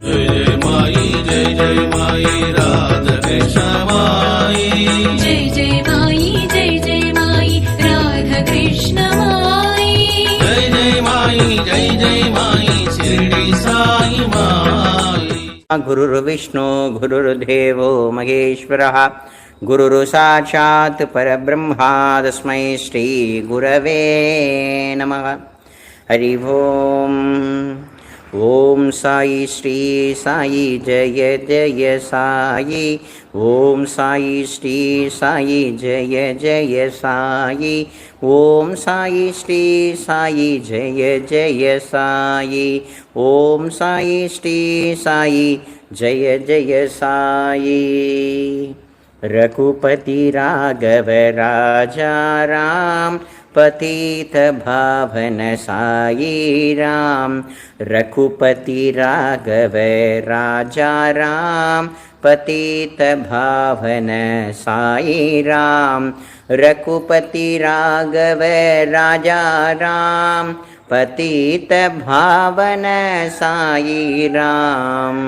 जय माई राधा कृष्ण माई जय माई राधा कृष्ण माई जय माई शिरडी साई माई। गुरुर्विष्णु गुरुर्देवो महेश्वरः गुरुर् साक्षात् परब्रह्मा तस्मै श्री गुरवे नमः। हरि ओम्। ओम साई श्री साई जय जय साई। ओम साई श्री साई जय जय साई। ओम साई श्री साई जय जय साई। ओम साई श्री साई जय जय साई। रघुपति राघव राजा राम पतित भावन साई राम। रघुपति राघव राजा राम पतित भावन साई राम। रघुपति राघव राजा राम पतित भावन साई राम।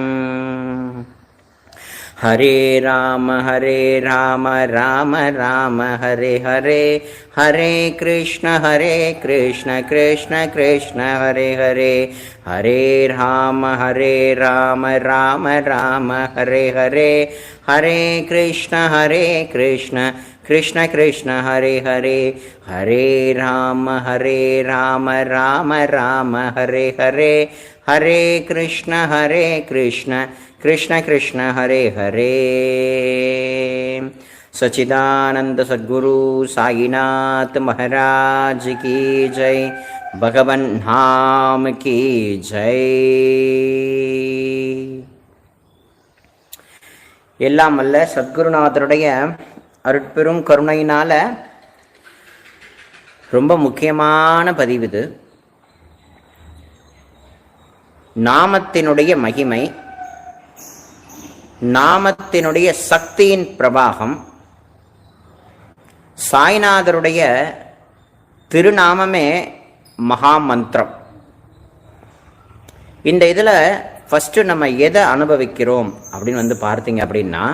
हरे राम राम राम हरे हरे। हरे कृष्ण कृष्ण कृष्ण हरे हरे। हरे राम राम राम हरे हरे। हरे कृष्ण कृष्ण कृष्ण हरे हरे। हरे राम राम राम हरे हरे। हरे कृष्ण कृष्ण कृष्ण हरे हरे। सच्चिदानंद सद्गुरु साईनाथ महाराज की जय। भगवान नाम की जय। எல்லாம் வல்ல சத்குருநாதருடைய அருட்பெரும் கருணையினால ரொம்ப முக்கியமான பதிவு இது. நாமத்தினுடைய மகிமை, நாமத்தினுடைய சக்தியின் பிரபாகம், சாய்நாதருடைய திருநாமமே மகா மந்திரம். இந்த இதில் ஃபஸ்ட்டு நம்ம எதை அனுபவிக்கிறோம் அப்படின்னு பார்த்தீங்க அப்படின்னா,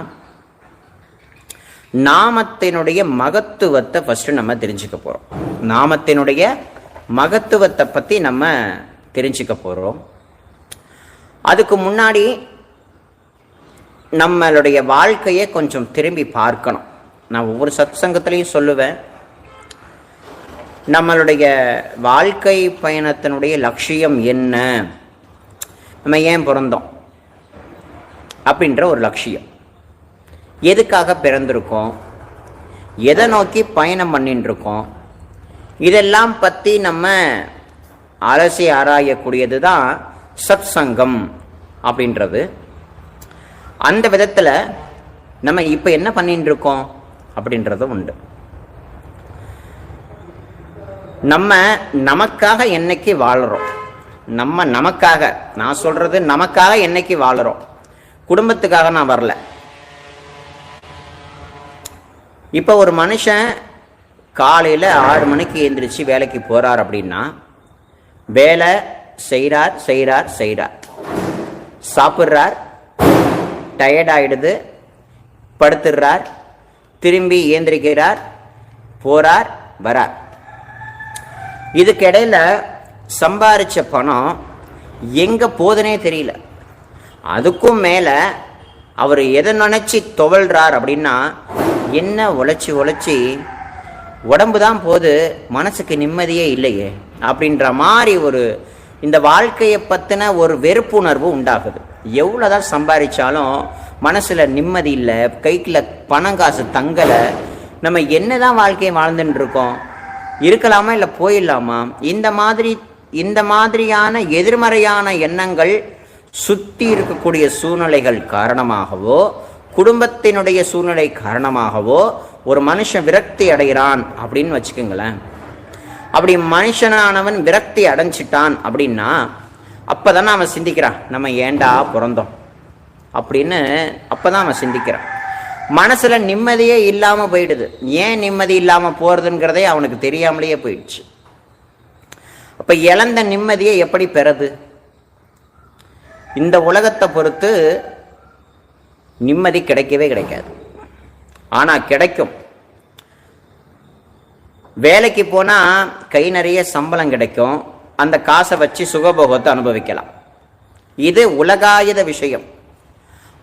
நாமத்தினுடைய மகத்துவத்தை ஃபஸ்ட்டு நம்ம தெரிஞ்சுக்க போகிறோம். நாமத்தினுடைய மகத்துவத்தை பற்றி நம்ம தெரிஞ்சுக்க போகிறோம். அதுக்கு முன்னாடி நம்மளுடைய வாழ்க்கையை கொஞ்சம் திரும்பி பார்க்கணும். நான் ஒவ்வொரு சத்சங்கத்திலையும் சொல்லுவேன், நம்மளுடைய வாழ்க்கை பயணத்தினுடைய லட்சியம் என்ன, நம்ம ஏன் பிறந்தோம் அப்படின்ற ஒரு லட்சியம், எதுக்காக பிறந்திருக்கோம், எதை நோக்கி பயணம் பண்ணிட்டு இருக்கோம், இதெல்லாம் பற்றி நம்ம அலசி ஆராயக்கூடியது தான் சத் சங்கம் அப்படின்றது. அந்த விதத்தில் நம்ம இப்போ என்ன பண்ணிட்டு இருக்கோம் அப்படின்றது உண்டு. நம்ம நமக்காக என்னைக்கு வாழறோம், நமக்காக நான் சொல்றது நமக்காக என்னைக்கு வாழறோம், குடும்பத்துக்காக நான் வரல. இப்போ ஒரு மனுஷன் காலையில் 6 மணிக்கு எழுந்திரிச்சு வேலைக்கு போறார் அப்படின்னா, வேலை செய்கிறார், சாப்பிட்றார், டயர்ட் ஆகிடுது, படுத்துடுறார், திரும்பி ஏந்திரிக்கிறார், போறார், வரார். இதுக்கிடையில் சம்பாரிச்ச பணம் எங்கே போதுனே தெரியல. அதுக்கும் மேலே அவர் எதை நினச்சி துவழ்றார் அப்படின்னா, என்ன உழைச்சி உடம்பு தான் போது, மனசுக்கு நிம்மதியே இல்லையே அப்படின்ற மாதிரி ஒரு இந்த வாழ்க்கையை பற்றின ஒரு வெறுப்புணர்வு உண்டாகுது. எவ்வளோதான் சம்பாதிச்சாலும் மனசில் நிம்மதி இல்லை, கையில் பணம் காசு தங்கலை. நம்ம என்ன தான் வாழ்க்கையை வாழ்ந்துட்டு இருக்கோம், இருக்கலாமா இல்லை போயிடலாமா, இந்த மாதிரியான எதிர்மறையான எண்ணங்கள் சுற்றி இருக்கக்கூடிய சூழ்நிலைகள் காரணமாகவோ, குடும்பத்தினுடைய சூழ்நிலை காரணமாகவோ ஒரு மனுஷன் விரக்தி அடைகிறான் அப்படின்னு வச்சுக்கோங்களேன். அப்படி மனுஷனானவன் விரக்தி அடைஞ்சிட்டான் அப்படின்னா, அப்போதானே அவன் சிந்திக்கிறான், நம்ம ஏண்டா பிறந்தோம் அப்படின்னு. அப்போதான் அவன் சிந்திக்கிறான். மனசில் நிம்மதியே இல்லாமல் போயிடுது. ஏன் நிம்மதி இல்லாமல் போகிறதுங்கிறதே அவனுக்கு தெரியாமலேயே போயிடுச்சு. அப்போ இழந்த நிம்மதியை எப்படி பெறது? இந்த உலகத்தை பொறுத்து நிம்மதி கிடைக்கவே கிடைக்காது. ஆனால் கிடைக்கும். வேலைக்கு போனால் கை நிறைய சம்பளம் கிடைக்கும், அந்த காசை வச்சு சுகபோகத்தை அனுபவிக்கலாம். இது உலகாயுத விஷயம்.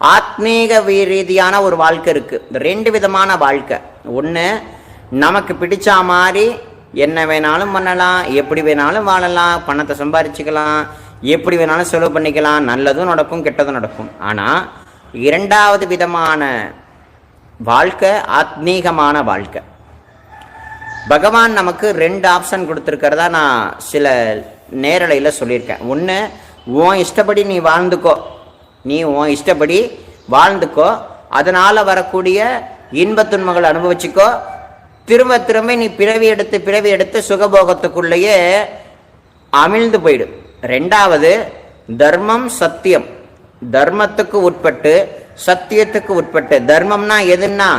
ஆத்மீக ரீதியான ஒரு வாழ்க்கை இருக்கு. ரெண்டு விதமான வாழ்க்கை. ஒன்று, நமக்கு பிடிச்ச மாதிரி என்ன வேணாலும் பண்ணலாம், எப்படி வேணாலும் வாழலாம், பணத்தை சம்பாதிச்சுக்கலாம், எப்படி வேணாலும் செலவு பண்ணிக்கலாம், நல்லதும் நடக்கும் கெட்டதும் நடக்கும். ஆனால் இரண்டாவது விதமான வாழ்க்கை ஆத்மீகமான வாழ்க்கை. பகவான் நமக்கு ரெண்டு ஆப்ஷன் கொடுத்துருக்கிறதா நான் சில நேரலையில் சொல்லியிருக்கேன். ஒன்று, உன் இஷ்டப்படி நீ வாழ்ந்துக்கோ, நீ உன் இஷ்டப்படி வாழ்ந்துக்கோ, அதனால் வரக்கூடிய இன்பத் துன்பங்களை அனுபவிச்சுக்கோ, திரும்ப திரும்ப நீ பிறவி எடுத்து சுகபோகத்துக்குள்ளேயே அமிழ்ந்து போயிடு. ரெண்டாவது, தர்மம் சத்தியம், தர்மத்துக்கு உட்பட்டு சத்தியத்துக்கு உட்பட்டு. தர்மம்னா எதுன்னா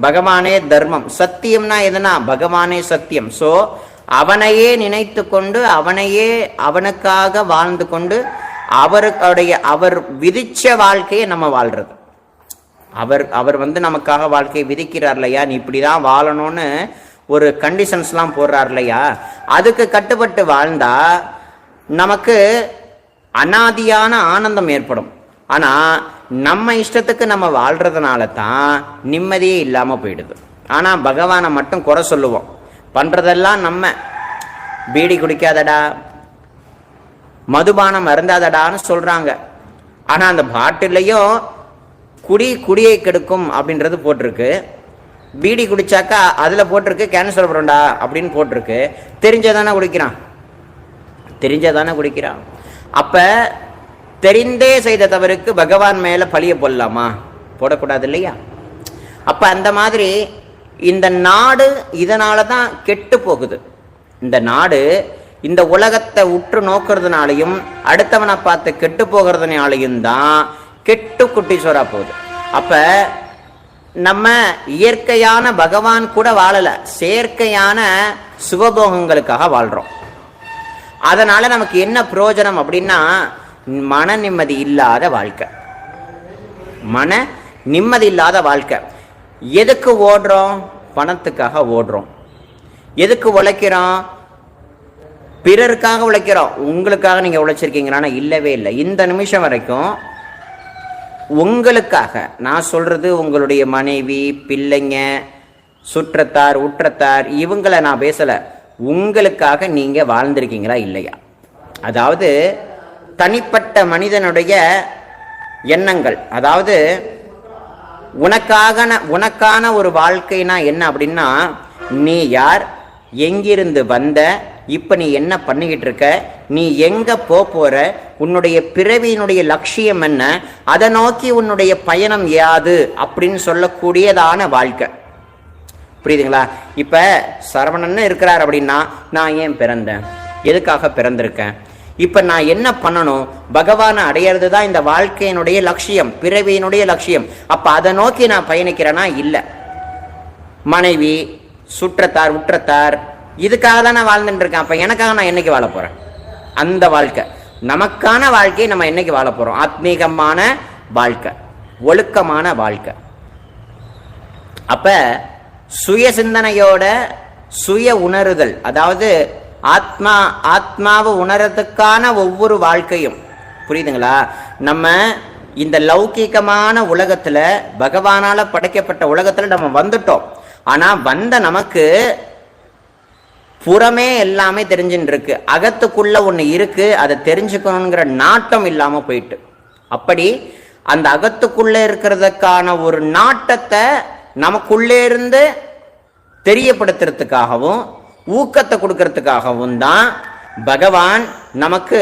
பகவானே தர்மம், சத்தியம்னா எதுனா பகவானே சத்தியம். ஸோ அவனையே நினைத்து கொண்டு அவனுக்காக வாழ்ந்து கொண்டு அவர் விதிச்ச வாழ்க்கையை நம்ம வாழ்றது. அவர் நமக்காக வாழ்க்கையை விதிக்கிறார் இல்லையா, நீ இப்படிதான் வாழணும்னு ஒரு கண்டிஷன்ஸ்லாம் போடுறார் இல்லையா, அதுக்கு கட்டுப்பட்டு வாழ்ந்தா நமக்கு அனாதியான ஆனந்தம் ஏற்படும். ஆனால் நம்ம இஷ்டத்துக்கு நம்ம வாழ்றதுனால தான் நிம்மதியே இல்லாமல் போயிடுது. ஆனால் பகவானை மட்டும் குறை சொல்லுவோம். பண்ணுறதெல்லாம் நம்ம பீடி குடிக்காதடா, மதுபானம் அருந்தாதடான்னு சொல்கிறாங்க. ஆனால் அந்த பாட்டிலையும் குடியை கெடுக்கும் அப்படின்றது போட்டிருக்கு. பீடி குடிச்சாக்கா அதில் போட்டிருக்கு கேன்சர் வரும்டா அப்படின்னு போட்டிருக்கு. தெரிஞ்சதானே குடிக்கிறான். அப்போ தெரிந்தே செய்த தவறுக்கு பகவான் மேலே பழிய போடலாமா? போடக்கூடாது இல்லையா? அப்போ அந்த மாதிரி இந்த நாடு இதனால தான் கெட்டு போகுது. இந்த நாடு இந்த உலகத்தை உற்று நோக்கிறதுனாலையும் அடுத்தவனை பார்த்து கெட்டு போகிறதுனாலையும் தான் கெட்டு குட்டிச்சோரா போகுது. அப்ப நம்ம இயற்கையான பகவான் கூட வாழல, செயற்கையான சுகபோகங்களுக்காக வாழ்றோம். அதனால நமக்கு என்ன பிரயோஜனம் அப்படின்னா மன நிம்மதி இல்லாத வாழ்க்கை. மன நிம்மதி இல்லாத வாழ்க்கை. எதுக்கு ஓடுறோம்? பணத்துக்காக ஓடுறோம். எதுக்கு உழைக்கிறோம்? பிறருக்காக உழைக்கிறோம். உங்களுக்காக நீங்க உழைச்சிருக்கீங்களான்னா இல்லவே இல்லை. இந்த நிமிஷம் வரைக்கும் உங்களுக்காக நான் சொல்றது, உங்களுடைய மனைவி, பிள்ளைங்க, சுற்றத்தார், உற்றத்தார், இவங்களை நான் பேசல. உங்களுக்காக நீங்க வாழ்ந்திருக்கீங்களா இல்லையா? அதாவது தனிப்பட்ட மனிதனுடைய எண்ணங்கள், அதாவது உனக்கான ஒரு வாழ்க்கைனா என்ன அப்படின்னா, நீ யார், எங்கிருந்து வந்த, இப்ப நீ என்ன பண்ணிக்கிட்டு இருக்க, நீ எங்க போற, உன்னுடைய பிறவியினுடைய லட்சியம் என்ன, அதை நோக்கி உன்னுடைய பயணம் யாது அப்படின்னு சொல்லக்கூடியதான வாழ்க்கை. புரியுதுங்களா? இப்ப சரவணன் இருக்கிறார் அப்படின்னா, நான் ஏன் பிறந்தேன், எதுக்காக பிறந்திருக்கேன், இப்ப நான் என்ன பண்ணணும், பகவானை அடையிறது தான் இந்த வாழ்க்கையினுடைய லட்சியம், பிறவியினுடைய லட்சியம். அப்ப அதை நோக்கி நான் பயணிக்கிறேனா இல்ல. மனைவி, சுற்றத்தார், உற்றத்தார், இதுக்காக தான் நான் வாழ்ந்துட்டு இருக்கேன். அப்ப எனக்காக நான் என்னைக்கு வாழ போறேன்? அந்த வாழ்க்கை, நமக்கான வாழ்க்கையை நம்ம என்னைக்கு வாழ போறோம்? ஆத்மீகமான வாழ்க்கை, ஒழுக்கமான வாழ்க்கை. அப்ப சுய சிந்தனையோட சுய உணருதல், அதாவது ஆத்மாவை உணர்றதுக்கான ஒவ்வொரு வாழ்க்கையும். புரியுதுங்களா? நம்ம இந்த லௌகீகமான உலகத்துல, பகவானால படைக்கப்பட்ட உலகத்துல நம்ம வந்துட்டோம். ஆனா வந்த நமக்கு புறமே எல்லாமே தெரிஞ்சுட்டு இருக்கு, அகத்துக்குள்ள ஒண்ணு இருக்கு, அதை தெரிஞ்சுக்கணுங்கிற நாட்டம் இல்லாம போயிட்டு. அப்படி அந்த அகத்துக்குள்ள இருக்கிறதுக்கான ஒரு நாட்டத்தை நமக்குள்ளே இருந்து தெரியப்படுத்துறதுக்காகவும் ஊக்கத்தை கொடுக்கறதுக்காகவும் தான் பகவான் நமக்கு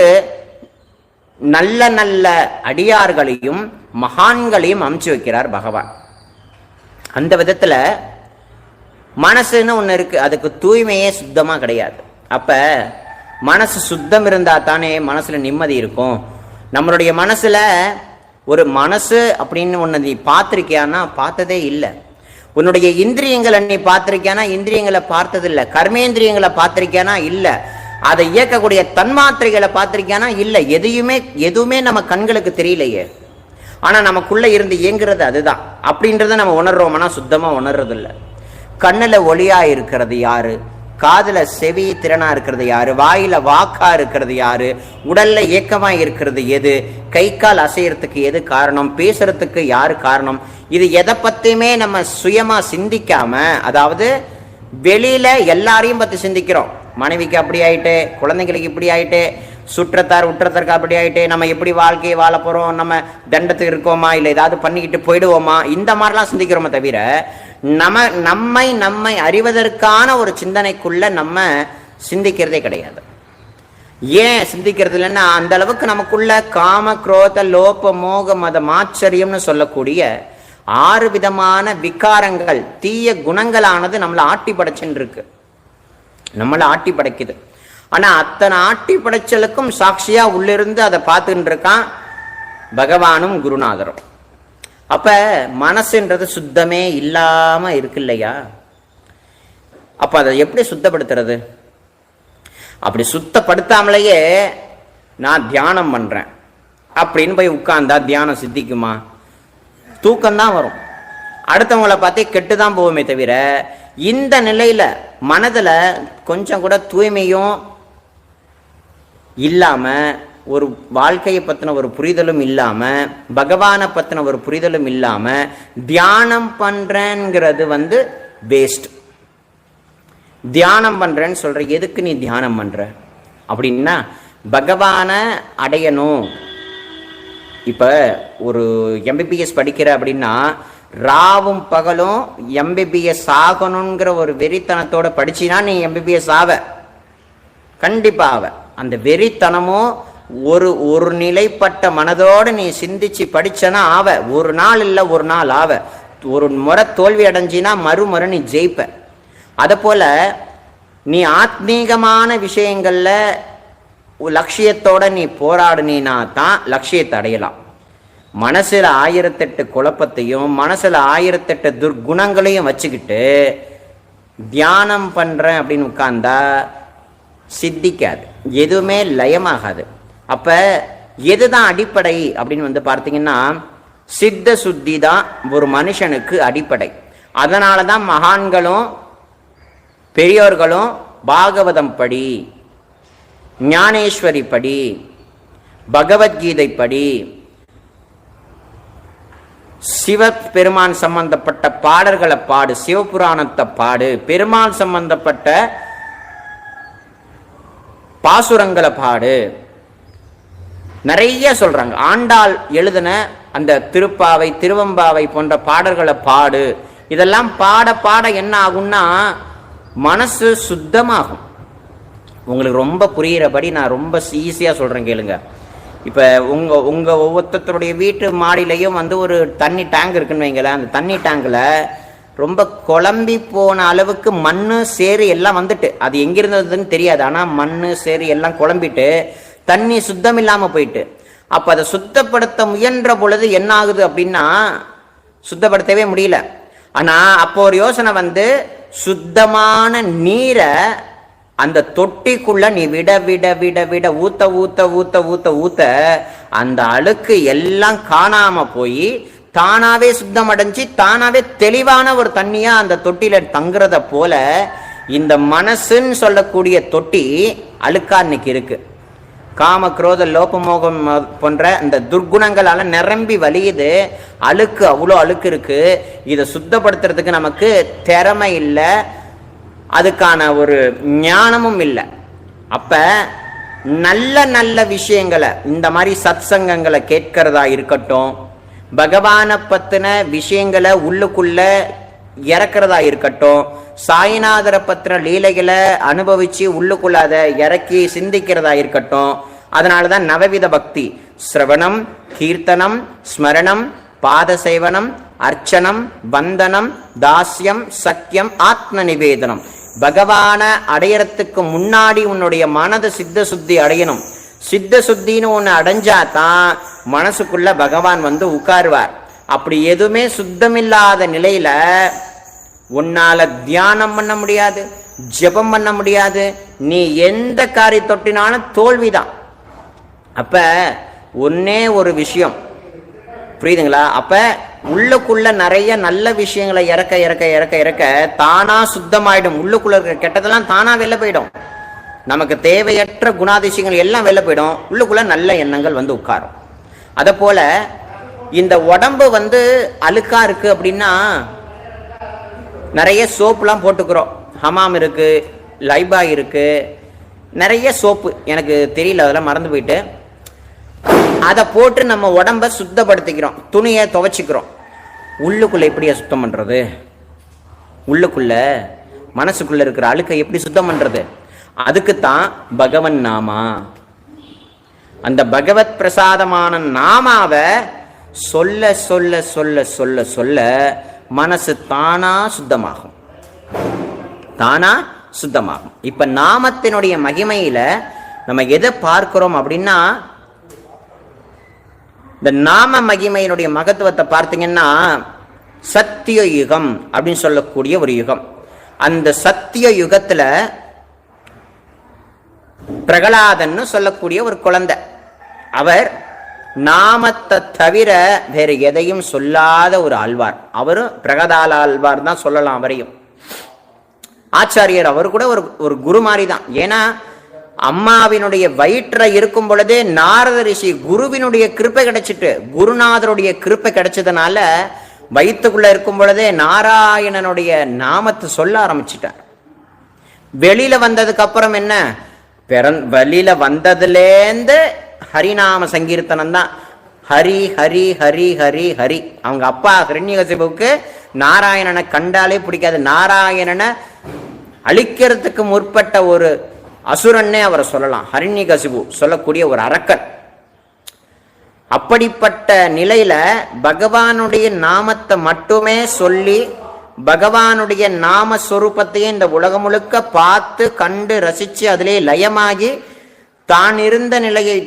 நல்ல நல்ல அடியார்களையும் மகான்களையும் அமுச்சு வைக்கிறார் பகவான். அந்த விதத்துல மனசுன்னு ஒண்ணு இருக்கு, அதுக்கு தூய்மையே சுத்தமா கிடையாது. அப்ப மனசு சுத்தம் இருந்தா தானே மனசுல நிம்மதி இருக்கும். நம்மளுடைய மனசுல ஒரு மனசு அப்படின்னு ஒண்ணு நீ பார்த்திருக்கியான்னா பார்த்ததே இல்லை. உன்னுடைய இந்திரியங்களை நீ பார்த்திருக்கியானா இந்திரியங்களை பார்த்தது இல்லை. கர்மேந்திரியங்களை பார்த்திருக்கியானா இல்லை. அதை இயக்கக்கூடிய தன்மாத்திரைகளை பார்த்திருக்கியானா இல்லை, எதுவுமே நம்ம கண்களுக்கு தெரியலையே. ஆனா நமக்குள்ள இருந்து இயங்குறது அதுதான் அப்படின்றத நம்ம உணர்றோம்னா சுத்தமா உணர்றது இல்லை. கண்ணுல ஒளியா இருக்கிறது யாரு, காதுல செவி திறனா இருக்கிறது யாரு, வாயில வாக்கா இருக்கிறது யாரு, உடல்ல இயக்கமா இருக்கிறது எது, கை கால் அசையறதுக்கு எது காரணம், பேசுறதுக்கு யாரு காரணம், இது எதை பத்தியுமே நம்ம சுயமா சிந்திக்காம, அதாவது வெளியில எல்லாரையும் பத்தி சிந்திக்கிறோம். மனைவிக்கு அப்படி ஆயிட்டு, குழந்தைங்களுக்கு இப்படி ஆயிட்டு, உற்றத்தாருக்கு அப்படி ஆயிட்டு, நம்ம எப்படி வாழ்க்கையை வாழ போறோம், நம்ம தண்டத்துக்கு இருக்கோமா இல்லை ஏதாவது பண்ணிக்கிட்டு போயிடுவோமா, இந்த மாதிரிலாம் சிந்திக்கிறோமே தவிர நம்மை அறிவதற்கான ஒரு சிந்தனைக்குள்ள நம்ம சிந்திக்கிறதே கிடையாது. ஏன் சிந்திக்கிறது இல்லைன்னா அந்த அளவுக்கு நமக்குள்ள காம குரோத லோப மோக மத மாச்சரியம்னு சொல்லக்கூடிய 6 விதமான விகாரங்கள், தீய குணங்களானது நம்மளை ஆட்டி படைச்சுன்னு இருக்கு, நம்மளை ஆட்டி படைக்குது. ஆனா அத்தனை ஆட்டி படைச்சலுக்கும் சாட்சியா உள்ளிருந்து அதை பார்த்துட்டு இருக்கான் பகவானும் குருநாதரும். அப்ப மனசுன்றது சுத்தமே இல்லாம இருக்கு இல்லையா? அப்ப அதை எப்படி சுத்தப்படுத்துறது? அப்படி சுத்தப்படுத்தாமலேயே நான் தியானம் பண்றேன் அப்படின்னு போய் உட்கார்ந்தா தியானம் சித்திக்குமா? தூக்கம்தான் வரும், அடுத்தவங்களை பார்த்தே கெட்டுதான் போவோமே தவிர இந்த நிலையில மனதுல கொஞ்சம் கூட தூய்மையும் இல்லாம, ஒரு வாழ்க்கையை பத்தின ஒரு புரிதலும் இல்லாம, பகவானை பத்தின ஒரு புரிதலும் இல்லாம தியானம் பண்றேங்கிறது வேஸ்ட். தியானம் பண்றேன்னு சொல்ற, எதுக்கு நீ தியானம் பண்ற அப்படின்னா பகவானை அடையணும். இப்ப ஒரு எம்பிபிஎஸ் படிக்கிற அப்படின்னா ராவும் பகலும் எம்பிபிஎஸ் ஆகணுங்கிற ஒரு வெறித்தனத்தோட படிச்சினா நீ எம்பிபிஎஸ் ஆவ, கண்டிப்பா ஆவ. அந்த வெறித்தனமும் ஒரு நிலைப்பட்ட மனதோடு நீ சிந்திச்சு படிச்சனா ஆவ. ஒரு நாள் இல்ல ஒரு நாள் ஆவ. ஒரு முறை தோல்வி அடைஞ்சினா மறுமுறை நீ ஜெயிப்ப. அத போல நீ ஆத்மீகமான விஷயங்கள்ல லட்சியத்தோட நீ போராடுனா தான் லட்சியத்தை அடையலாம். மனசுல 1008 குழப்பத்தையும் மனசுல 1008 துர்குணங்களையும் வச்சுக்கிட்டு தியானம் பண்றேன் அப்படின்னு உட்கார்ந்தா சித்திக்காது, எதுவுமே லயமாகாது. அப்ப எதுதான் அடிப்படை அப்படின்னு பார்த்தீங்கன்னா சித்த சுத்தி தான் ஒரு மனுஷனுக்கு அடிப்படை. அதனாலதான் மகான்களும் பெரியோர்களும் பாகவதம் படி, ஞானேஸ்வரி படி, பகவத்கீதை படி, சிவ பெருமான் சம்பந்தப்பட்ட பாடல்களை பாடு, சிவபுராணத்தை பாடு, பெருமான் சம்பந்தப்பட்ட பாசுரங்களை பாடு, நிறைய சொல்றாங்க. ஆண்டாள் எழுதின அந்த திருப்பாவை திருவம்பாவை போன்ற பாடல்களை பாடு. இதெல்லாம் பாட பாட என்ன ஆகும்னா மனசு சுத்தமாகும். உங்களுக்கு ரொம்ப புரிகிறபடி நான் ரொம்ப ஈஸியா சொல்றேன் கேளுங்க. இப்ப உங்க ஒவ்வொருத்தருடைய வீட்டு மாடியிலையும் ஒரு தண்ணி டேங்க் இருக்குன்னு வைங்களேன். அந்த தண்ணி டேங்க்ல ரொம்ப குழம்பி போன அளவுக்கு மண்ணு சேறு எல்லாம் அது எங்கிருந்ததுன்னு தெரியாது. ஆனா மண்ணு சேறு எல்லாம் குழம்பிட்டு தண்ணி சுத்தம் இல்லாம போயிட்டு, அப்ப அதை சுத்தப்படுத்த முயன்ற பொழுது என்ன ஆகுது அப்படின்னா சுத்தப்படுத்தவே முடியல. ஆனா அப்போ ஒரு யோசனை சுத்தமான நீரை அந்த தொட்டிக்குள்ள நீ விட விட விட விட ஊத்த ஊத்த ஊத்த ஊத்த ஊத்த அந்த அழுக்கு எல்லாம் காணாம போய் தானாவே சுத்தம் அடைஞ்சு தானாவே தெளிவான ஒரு தண்ணியா அந்த தொட்டில தங்குறத போல இந்த மனசுன்னு சொல்லக்கூடிய தொட்டி அழுக்கா இன்னைக்கு இருக்கு. காம குரோத லோபமோகம் போன்ற இந்த துர்குணங்களால நிரம்பி வலியுது. அழுக்கு, அவ்வளோ அழுக்கு இருக்கு. இதை சுத்தப்படுத்துறதுக்கு நமக்கு திறமை இல்லை, அதுக்கான ஒரு ஞானமும் இல்லை. அப்ப நல்ல நல்ல விஷயங்களை இந்த மாதிரி சத்சங்கங்களை கேட்கிறதா இருக்கட்டும், பகவானை பத்தின விஷயங்களை உள்ளுக்குள்ள இறக்கிறதா இருக்கட்டும், சாய்நாதரை பத்திர லீலைகளை அனுபவிச்சு உள்ளுக்குள்ள அதை இறக்கி சிந்திக்கிறதா இருக்கட்டும். அதனாலதான் நவவித பக்தி, சிரவணம், கீர்த்தனம், ஸ்மரணம், பாத சேவனம், அர்ச்சனம், வந்தனம், தாஸ்யம், சக்கியம், ஆத்ம நிவேதனம். பகவான அடையறதுக்கு முன்னாடி உன்னுடைய மனது சித்த சுத்தி அடையணும். சித்த சுத்தின்னு ஒண்ணு அடைஞ்சாதான் மனசுக்குள்ள பகவான் உட்காருவார். அப்படி எதுவுமே சுத்தமில்லாத நிலையில உன்னால தியானம் பண்ண முடியாது, ஜெபம் பண்ண முடியாது, நீ எந்த காரியம் தொட்டினாலும் தோல்விதான். அப்ப ஒன்னே ஒரு விஷயம் புரியுதுங்களா? அப்ப உள்ளுக்குள்ள நிறைய நல்ல விஷயங்களை இறக்க இறக்க இறக்க இறக்க தானா சுத்தமாயிடும். உள்ளுக்குள்ள இருக்கிற கெட்டதெல்லாம் தானா வெளில போயிடும். நமக்கு தேவையற்ற குணாதிசயங்கள் எல்லாம் வெளில போயிடும். உள்ளுக்குள்ள நல்ல எண்ணங்கள் வந்து உட்காரும். அத போல இந்த உடம்பு வந்து அழுக்கா இருக்கு அப்படின்னா நிறைய சோப்புலாம் போட்டுக்கிறோம். ஹமாம் இருக்கு, லைபாய் இருக்கு, நிறைய சோப்பு எனக்கு தெரியல, அதெல்லாம் மறந்து போயிட்டு அதை போட்டு நம்ம உடம்ப சுத்தப்படுத்திக்கிறோம், துணியை துவைச்சிக்கிறோம். உள்ளுக்குள்ள எப்படியா சுத்தம் பண்றது? உள்ளுக்குள்ள மனசுக்குள்ள இருக்கிற அழுக்கை எப்படி சுத்தம் பண்றது? அதுக்குத்தான் பகவன் நாமா. அந்த பகவத் பிரசாதமான நாமாவை சொல்ல சொல்ல சொல்ல சொல்ல சொல்ல மனசு தானா சுத்தமாகும், தானா சுத்தமாகும். இப்ப நாமத்தினுடைய மகிமையில நம்ம எதை பார்க்கிறோம் அப்படின்னா, இந்த நாம மகிமையினுடைய மகத்துவத்தை பார்த்தீங்கன்னா சத்திய யுகம் அப்படின்னு சொல்லக்கூடிய ஒரு யுகம். அந்த சத்திய யுகத்துல பிரகலாதன்னு சொல்லக்கூடிய ஒரு குழந்தை, அவர் நாமத்தை தவிர வேற எதையும் சொல்லாத ஒரு ஆழ்வார். அவரும் பிரகதால ஆழ்வார் தான் சொல்லலாம். அவரையும் ஆச்சாரியர் அவர் கூட ஒரு குரு மாதிரி தான். ஏன்னா அம்மாவினுடைய வயிற்ற இருக்கும் பொழுதே நாரத ரிஷி குருவினுடைய கிருப்பை கிடைச்சிட்டு, குருநாதருடைய கிருப்பை கிடைச்சதுனால வயிற்றுக்குள்ள இருக்கும் பொழுதே நாராயணனுடைய நாமத்தை சொல்ல ஆரம்பிச்சிட்டார். வெளியில வந்ததுக்கு அப்புறம் என்ன, வெளியில வந்ததுலேருந்து ஹரிநாம சங்கீர்த்தனம் தான். ஹரி ஹரி ஹரி ஹரி ஹரி. அவங்க அப்பா ஹிரண்யகசிபுவுக்கு நாராயணனை கண்டாலே பிடிக்காது. நாராயணனை அழிக்கிறதுக்கு முற்பட்ட ஒரு அசுரன்னே அவரை சொல்லலாம். ஹிரண்யகசிபு சொல்லக்கூடிய ஒரு அரக்கன். அப்படிப்பட்ட நிலையில பகவானுடைய நாமத்தை மட்டுமே சொல்லி பகவானுடைய நாம ஸ்வரூபத்தையே இந்த உலகம் முழுக்க பார்த்து கண்டு ரசிச்சு அதிலே லயமாகி தான் இருந்த நிலையை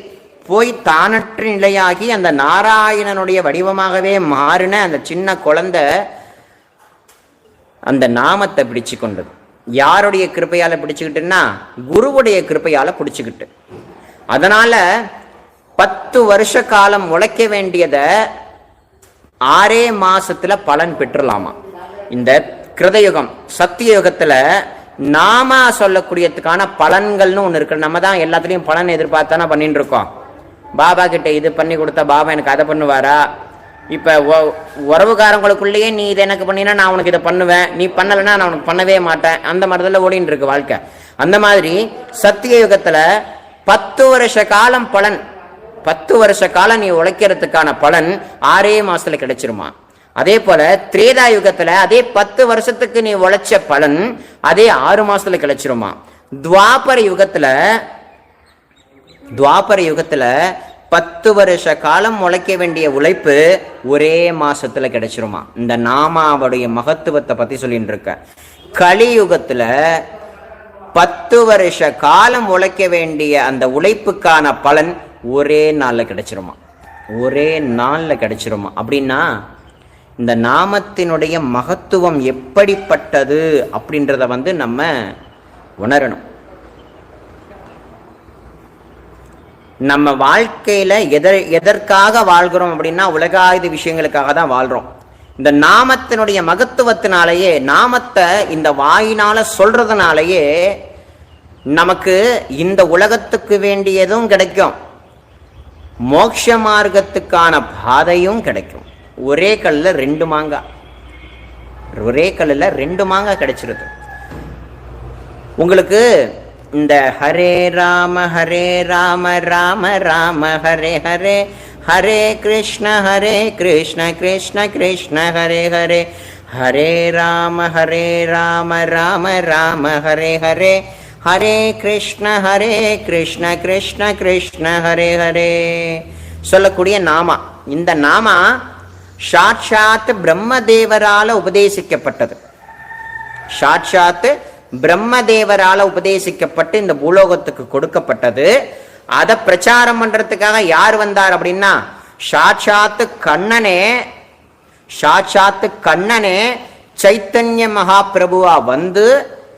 போய் தானற்ற நிலையாகி அந்த நாராயணனுடைய வடிவமாகவே மாறின அந்த சின்ன குழந்தை அந்த நாமத்தை பிடிச்சு கொண்டது. யாருடைய கிருப்பையால பிடிச்சுக்கிட்டுன்னா குருவுடைய கிருப்பையால பிடிச்சுக்கிட்டு. அதனால 10 வருஷ காலம் உழைக்க வேண்டியத 6 மாசத்துல பலன் பெற்றுலாமா. இந்த கிருதயுகம் சத்திய யுகத்துல நாம சொல்லக்கூடியதுக்கான பலன்கள்னு ஒண்ணு இருக்கு. நம்ம தான் எல்லாத்துலயும் பலன் எதிர்பார்த்தானே பண்ணிட்டு இருக்கோம். பாபா கிட்ட இது பண்ணி கொடுத்தா பாபா எனக்கு அதை பண்ணுவாரா? இப்ப உறவுகாரங்களுக்குள்ளேயே நீ இதை எனக்கு பண்ணினா நான் உனக்கு இதை பண்ணுவேன், நீ பண்ணலைன்னா நான் உனக்கு பண்ணவே மாட்டேன். அந்த மாதிரிதான் ஓடின்னு இருக்கு வாழ்க்கை. அந்த மாதிரி சத்திய யுகத்துல 10 வருஷ காலம் பலன், 10 வருஷ காலம் நீ உழைக்கிறதுக்கான பலன் 6 மாசத்துல கிடைச்சிருமா. அதே போல திரேதா யுகத்துல அதே 10 வருஷத்துக்கு நீ உழைச்ச பலன் அதே 6 மாசத்துல கிடைச்சிருமா. துவாபர யுகத்துல 10 வருஷ காலம் உழைக்க வேண்டிய உழைப்பு ஒரே மாசத்துல கிடைச்சிருமா. இந்த நாமாவுடைய மகத்துவத்தை பத்தி சொல்லிட்டு இருக்க. கலியுகத்துல 10 வருஷ காலம் உழைக்க வேண்டிய அந்த உழைப்புக்கான பலன் ஒரே நாள்ல கிடைச்சிருமா, ஒரே நாள்ல கிடைச்சிருமா. அப்படின்னா இந்த நாமத்தினுடைய மகத்துவம் எப்படிப்பட்டது அப்படின்றத நம்ம உணரணும். நம்ம வாழ்க்கையில எதற்காக வாழ்கிறோம் அப்படின்னா உலகாயுத விஷயங்களுக்காக தான் வாழ்றோம். இந்த நாமத்தினுடைய மகத்துவத்தினாலேயே, நாமத்தை இந்த வாயினால சொல்றதுனாலேயே நமக்கு இந்த உலகத்துக்கு வேண்டியதும் கிடைக்கும், மோட்ச மார்க்கத்துக்கான பாதையும் கிடைக்கும். ஒரே கல்ல 2 மாங்காய், ஒரே கல்லுல 2 மாங்காய் கிடைச்சிருது உங்களுக்கு. இந்த ஹரே ராம ராம ராம ஹரே ஹரே, ஹரே கிருஷ்ண கிருஷ்ண கிருஷ்ண ஹரே ஹரே, ஹரே ராம ராம ராம ஹரே ஹரே, ஹரே கிருஷ்ண கிருஷ்ண கிருஷ்ண ஹரே ஹரே சொல்லக்கூடிய நாமா. இந்த நாமா சாட்சாத் பிரம்மதேவரால உபதேசிக்கப்பட்டது. சாட்சாத் பிரம்மதேவரால உபதேசிக்கப்பட்டு இந்த பூலோகத்துக்கு கொடுக்கப்பட்டது. அதை பிரச்சாரம் பண்றதுக்காக யார் வந்தார் அப்படின்னா சாட்சாத்து கண்ணனே சைத்தன்ய மகாபிரபுவா வந்து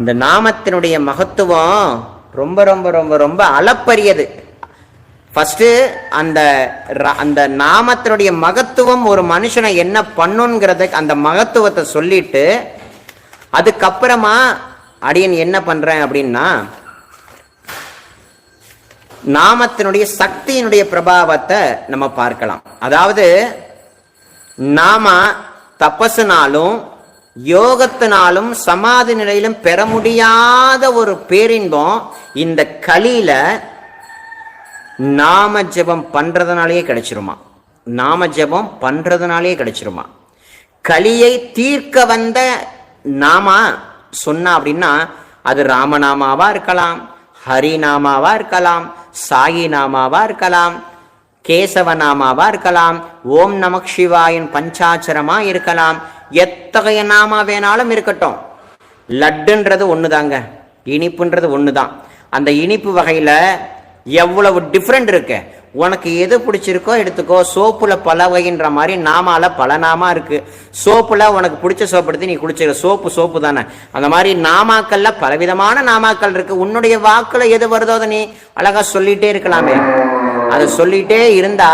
இந்த நாமத்தினுடைய மகத்துவம் ரொம்ப ரொம்ப ரொம்ப ரொம்ப அளப்பரியது. ஃபர்ஸ்ட் அந்த நாமத்தினுடைய மகத்துவம் ஒரு மனுஷனை என்ன பண்ணுங்கிறத அந்த மகத்துவத்தை சொல்லிட்டு அதுக்கப்புறமா அடியன் என்ன பண்றேன் அப்படின்னா நாமத்தினுடைய சக்தியினுடைய பிரபாவத்தை நம்ம பார்க்கலாம். அதாவது நாம தபசுனாலும் யோகத்தினாலும் சமாதி நிலையிலும் பெற முடியாத ஒரு பேரின்பம் இந்த கலியில நாம ஜெபம் பண்றதுனாலேயே கிடைச்சிருமா. நாம ஜெபம் பண்றதுனாலேயே கிடைச்சிருமா. கலியை தீர்க்க வந்த நாமா சொன்னா அப்படின்னா அது ராமநாமாவா இருக்கலாம், ஹரிநாமாவா இருக்கலாம், சாயி நாமாவா இருக்கலாம், கேசவநாமாவா இருக்கலாம், ஓம் நமக் சிவாயின் பஞ்சாட்சரமா இருக்கலாம், எத்தகைய நாமா வேணாலும் இருக்கட்டும். லட்டுன்றது ஒண்ணுதாங்க, இனிப்புன்றது ஒண்ணுதான். அந்த இனிப்பு வகையில எவ்வளவு டிஃப்ரெண்ட் இருக்கு. உனக்கு எது பிடிச்சிருக்கோ எடுத்துக்கோ. சோப்புல பல வகைன்ற மாதிரி நாமால பல நாமா இருக்கு. சோப்புல உனக்கு பிடிச்ச சோப்பு எடுத்து நீ குடிச்சிருக்க, சோப்பு தானே. அந்த மாதிரி நாமாக்கள்ல பலவிதமான நாமாக்கள் இருக்கு. உன்னுடைய வாக்குல எது வருதோ அதை நீ அழகா சொல்லிட்டே இருக்கலாமே. அதை சொல்லிட்டே இருந்தா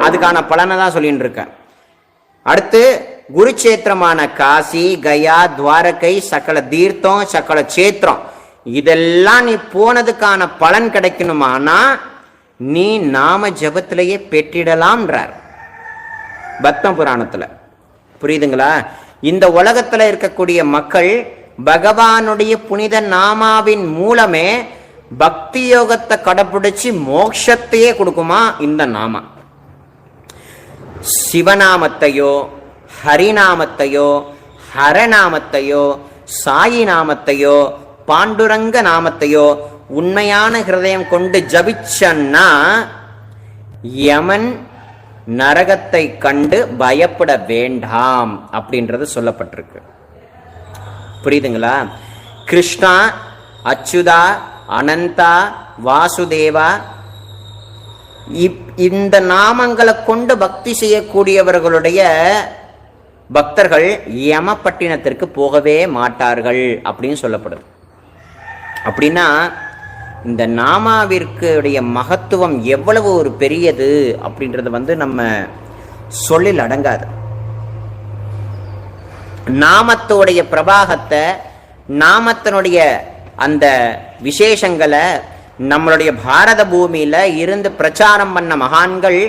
அதுக்கான பலனை தான் சொல்லிட்டு இருக்க. அடுத்து குருச்சேத்திரமான காசி, கயா, துவாரகை, சகல தீர்த்தம், சகல சேத்திரம் இதெல்லாம் நீ போனதுக்கான பலன் கிடைக்கணுமானா நீ நாம ஜபத்திலேயே பெற்றிடலாம்ன்றார் பத்ம புராணத்துல. புரியுதுங்களா? இந்த உலகத்துல இருக்கக்கூடிய மக்கள் பகவானுடைய புனித நாமாவின் மூலமே பக்தி யோகத்தை கடைபிடிச்சு மோட்சத்தையே கொடுக்குமா இந்த நாமா. சிவநாமத்தையோ ஹரிநாமத்தையோ ஹரநாமத்தையோ சாயி நாமத்தையோ பாண்டுரங்க நாமத்தையோ உண்மையான ஹிருதயம் கொண்டு ஜபிச்சன்னா யமன் நரகத்தை கண்டு பயப்பட வேண்டாம் அப்படின்றது சொல்லப்பட்டிருக்கு. புரியுதுங்களா? கிருஷ்ணா, அச்சுதா, அனந்தா, வாசுதேவா இந்த நாமங்களை கொண்டு பக்தி செய்யக்கூடியவர்களுடைய பக்தர்கள் யமப்பட்டினத்திற்கு போகவே மாட்டார்கள் அப்படின்னு சொல்லப்படுது. அப்படின்னா இந்த நாமாவிற்குடைய மகத்துவம் எவ்வளவு ஒரு பெரியது அப்படின்றது நம்ம சொல்லில் அடங்காது. நாமத்தோடைய பிரபாகத்தை, நாமத்தினுடைய அந்த விசேஷங்களை நம்மளுடைய பாரத பூமியில இருந்து பிரச்சாரம் பண்ண மகான்கள்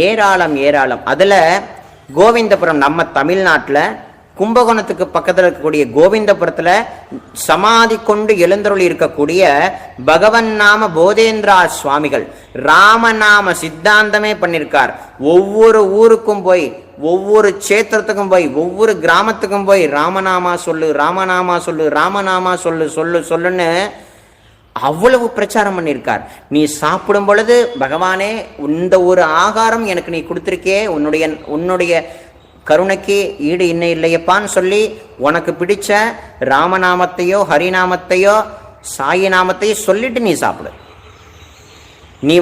ஏராளம் ஏராளம். அதுல கோவிந்தபுரம் நம்ம தமிழ்நாட்டில் கும்பகோணத்துக்கு பக்கத்தில் இருக்கக்கூடிய கோவிந்தபுரத்துல சமாதி கொண்டு எழுந்தருளி இருக்கக்கூடிய பகவன் நாம போதேந்திரா சுவாமிகள் ராமநாம சித்தாந்தமே பண்ணிருக்கார். ஒவ்வொரு ஊருக்கும் போய், ஒவ்வொரு சேத்திரத்துக்கும் போய், ஒவ்வொரு கிராமத்துக்கும் போய் ராமநாமா சொல்லு, ராமநாமா சொல்லு, ராமநாமா சொல்லு சொல்லு சொல்லுன்னு அவ்வளவு பிரச்சாரம் பண்ணியிருக்கார். நீ சாப்பிடும் பொழுது பகவானே இந்த ஒரு ஆகாரம் எனக்கு நீ கொடுத்திருக்கே, உன்னுடைய கருணைக்கு ஈடு இன்னும் இல்லையப்பான்னு சொல்லி உனக்கு பிடிச்ச ராமநாமத்தையோ ஹரிநாமத்தையோ சாயி நாமத்தையோ சொல்லிட்டு நீ சாப்பிடு. நீ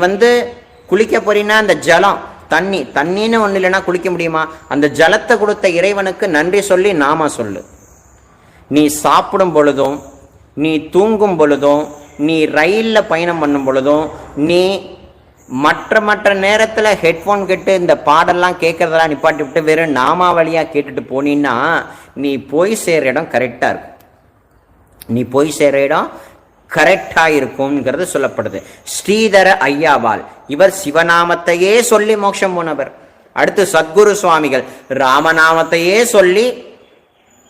குளிக்க போறீன்னா அந்த ஜலம் தண்ணின்னு ஒண்ணு இல்லைன்னா குளிக்க முடியுமா? அந்த ஜலத்தை கொடுத்த இறைவனுக்கு நன்றி சொல்லி நாம சொல்லு. நீ சாப்பிடும் பொழுதும், நீ தூங்கும் பொழுதும், நீ ரயில்ல பயணம் பண்ணும் பொழுதும், நீ மற்ற நேரத்துல ஹெட்போன் கேட்டு இந்த பாடெல்லாம் கேட்கறதெல்லாம் நிப்பாட்டி விட்டு வெறும் நாமாவளியா கேட்டுட்டு போனீன்னா நீ போய் சேர்ற இடம் கரெக்டா இருக்கும். நீ போய் சேர்ற இடம் கரெக்டா இருக்கும்ங்கிறது சொல்லப்படுது. ஸ்ரீதர ஐயாவால் இவர் சிவநாமத்தையே சொல்லி மோட்சம் போனவர். அடுத்து சத்குரு சுவாமிகள் ராமநாமத்தையே சொல்லி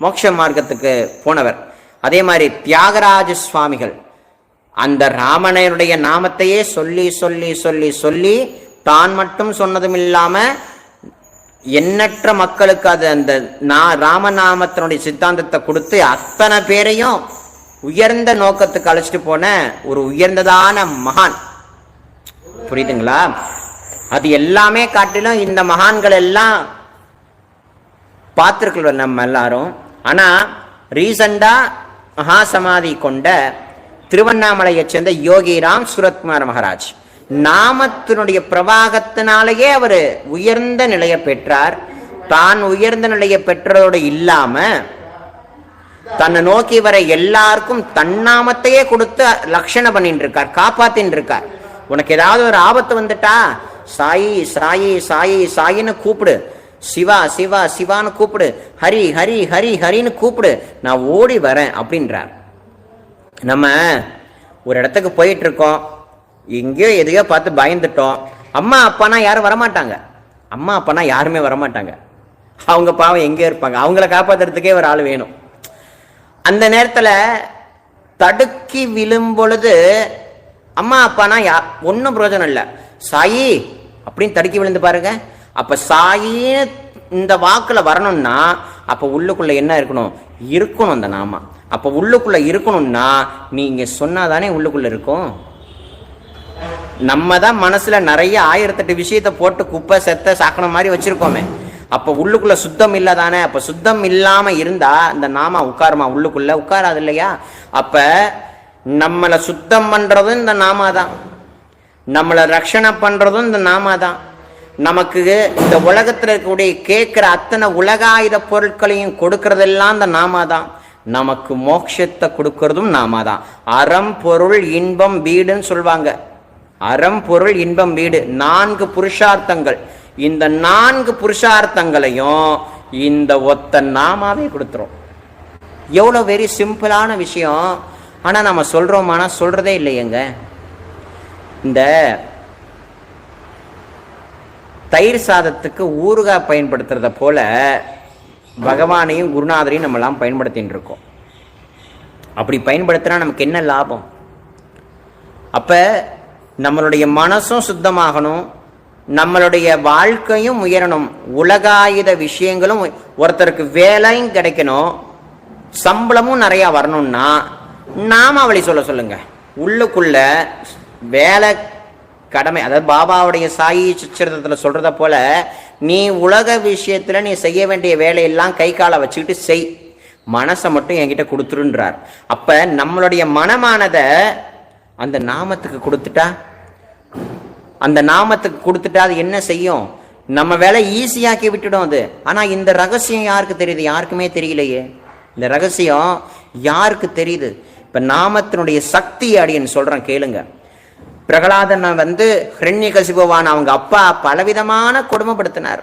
மோட்ச மார்க்கத்துக்கு போனவர். அதே மாதிரி தியாகராஜ சுவாமிகள் அந்த ராமனையுடைய நாமத்தையே சொல்லி சொல்லி சொல்லி சொல்லி தான் மட்டும் சொன்னதும் இல்லாம எண்ணற்ற மக்களுக்கு அது அந்த ராமநாமத்தினுடைய சித்தாந்தத்தை கொடுத்து அத்தனை பேரையும் உயர்ந்த நோக்கத்துக்கு அழைச்சிட்டு போன ஒரு உயர்ந்ததான மகான். புரியுதுங்களா? அது எல்லாமே காட்டிலும் இந்த மகான்கள் எல்லாம் பார்த்திருக்கல நம்ம எல்லாரும். ஆனா ரீசண்டா மகாசமாதி கொண்ட திருவண்ணாமலையை சேர்ந்த யோகிராம் சுரத்குமார் மகாராஜ் நாமத்தினுடைய பிரவாகத்தினாலேயே அவர் உயர்ந்த நிலையை பெற்றார். தான் உயர்ந்த நிலையை பெற்றதோடு இல்லாம தன்னை நோக்கி வர எல்லாருக்கும் தன்னாமத்தையே கொடுத்து லட்சணம் பண்ணிட்டு இருக்கார், காப்பாத்தின்னு இருக்கார். உனக்கு ஏதாவது ஒரு ஆபத்து வந்துட்டா சாயி சாயி சாயி சாயின்னு கூப்பிடு, சிவா சிவா சிவான்னு கூப்பிடு, ஹரி ஹரி ஹரி ஹரின்னு கூப்பிடு, நான் ஓடி வரேன் அப்படின்றார். நம்ம ஒரு இடத்துக்கு போயிட்டு இருக்கோம், எங்கேயோ எதையோ பார்த்து பயந்துட்டோம். அம்மா அப்பானா யாரும் வரமாட்டாங்க, அம்மா அப்பானா யாருமே வரமாட்டாங்க. அவங்க பாவம் எங்கே இருப்பாங்க, அவங்கள காப்பாத்துறதுக்கே ஒரு ஆள் வேணும். அந்த நேரத்தில் தடுக்கி விழும் பொழுது அம்மா அப்பானா ஒன்றும் பிரயோஜனம் இல்லை. சாயி அப்படின்னு தடுக்கி விழுந்து பாருங்க. அப்ப சாயின்னு இந்த வாக்குல வரணும்னா அப்ப உள்ளுக்குள்ள என்ன இருக்கணும்? இருக்கணும் அந்த நாமா. அப்ப உள்ளுக்குள்ள இருக்கணும்னா நீங்க சொன்னாதானே உள்ளுக்குள்ள இருக்கும். நம்ம தான் மனசுல நிறைய 1008 விஷயத்த போட்டு குப்பை செத்த சாக்கணும் மாதிரி வச்சிருக்கோமே. அப்ப உள்ளுக்குள்ள சுத்தம் இல்லாதானே. அப்ப சுத்தம் இல்லாம இருந்தா இந்த நாமா உட்காருமா? உள்ளுக்குள்ள உட்காராது இல்லையா? அப்ப நம்மளை சுத்தம் பண்றதும் இந்த நாமா தான், நம்மளை ரட்சணை பண்றதும் இந்த நாமா தான். நமக்கு இந்த உலகத்துல இருக்கக்கூடிய கேட்கிற அத்தனை உலகாயுத பொருட்களையும் கொடுக்கறதெல்லாம் இந்த நாமா தான். நமக்கு மோட்சத்தை கொடுக்கறதும் நாமா தான். அறம் பொருள் இன்பம் வீடுன்னு சொல்லுவாங்க. அறம் பொருள் இன்பம் வீடு 4 புருஷார்த்தங்கள். இந்த 4 புருஷார்த்தங்களையும் இந்த ஒத்த நாமாவே கொடுத்துரும். எவ்வளவு வெரி சிம்பிளான விஷயம். ஆனா நம்ம சொல்றோமானா சொல்றதே இல்லையேங்க. இந்த தயிர் சாதத்துக்கு ஊறுகாய் பயன்படுத்துறத போல பகவானையும் குருநாதரையும் நம்மளாம் பயன்படுத்தின்னு இருக்கோம். அப்படி பயன்படுத்தினா நமக்கு என்ன லாபம்? அப்ப நம்மளுடைய மனசும் சுத்தமாகணும், நம்மளுடைய வாழ்க்கையும் உயரணும், உலகாயுத விஷயங்களும், ஒருத்தருக்கு வேலையும் கிடைக்கணும், சம்பளமும் நிறைய வரணும்னா நாமாவளி சொல்லுங்க. உள்ளுக்குள்ள வேலை கடமை. அதாவது பாபாவுடைய சாயி சித்திரத்துல சொல்றத போல நீ உலக விஷயத்துல நீ செய்ய வேண்டிய வேலையெல்லாம் கை காலை வச்சுக்கிட்டு செய், மனசை மட்டும் என்கிட்ட கொடுத்துருன்றார். அப்ப நம்மளுடைய மனமானத அந்த நாமத்துக்கு கொடுத்துட்டா, அந்த நாமத்துக்கு கொடுத்துட்டா அது என்ன செய்யும்? நம்ம வேலை ஈஸியாக்கி விட்டுடும் அது. ஆனா இந்த ரகசியம் யாருக்கு தெரியுது? யாருக்குமே தெரியலையே. இந்த ரகசியம் யாருக்கு தெரியுது? இப்ப நாமத்தினுடைய சக்தி அப்படின்னு சொல்றேன் கேளுங்க. பிரகலாதனை ஹிரண்யகசிபுவான் அவங்க அப்பா பலவிதமான கொடுமைப்படுத்தினார்,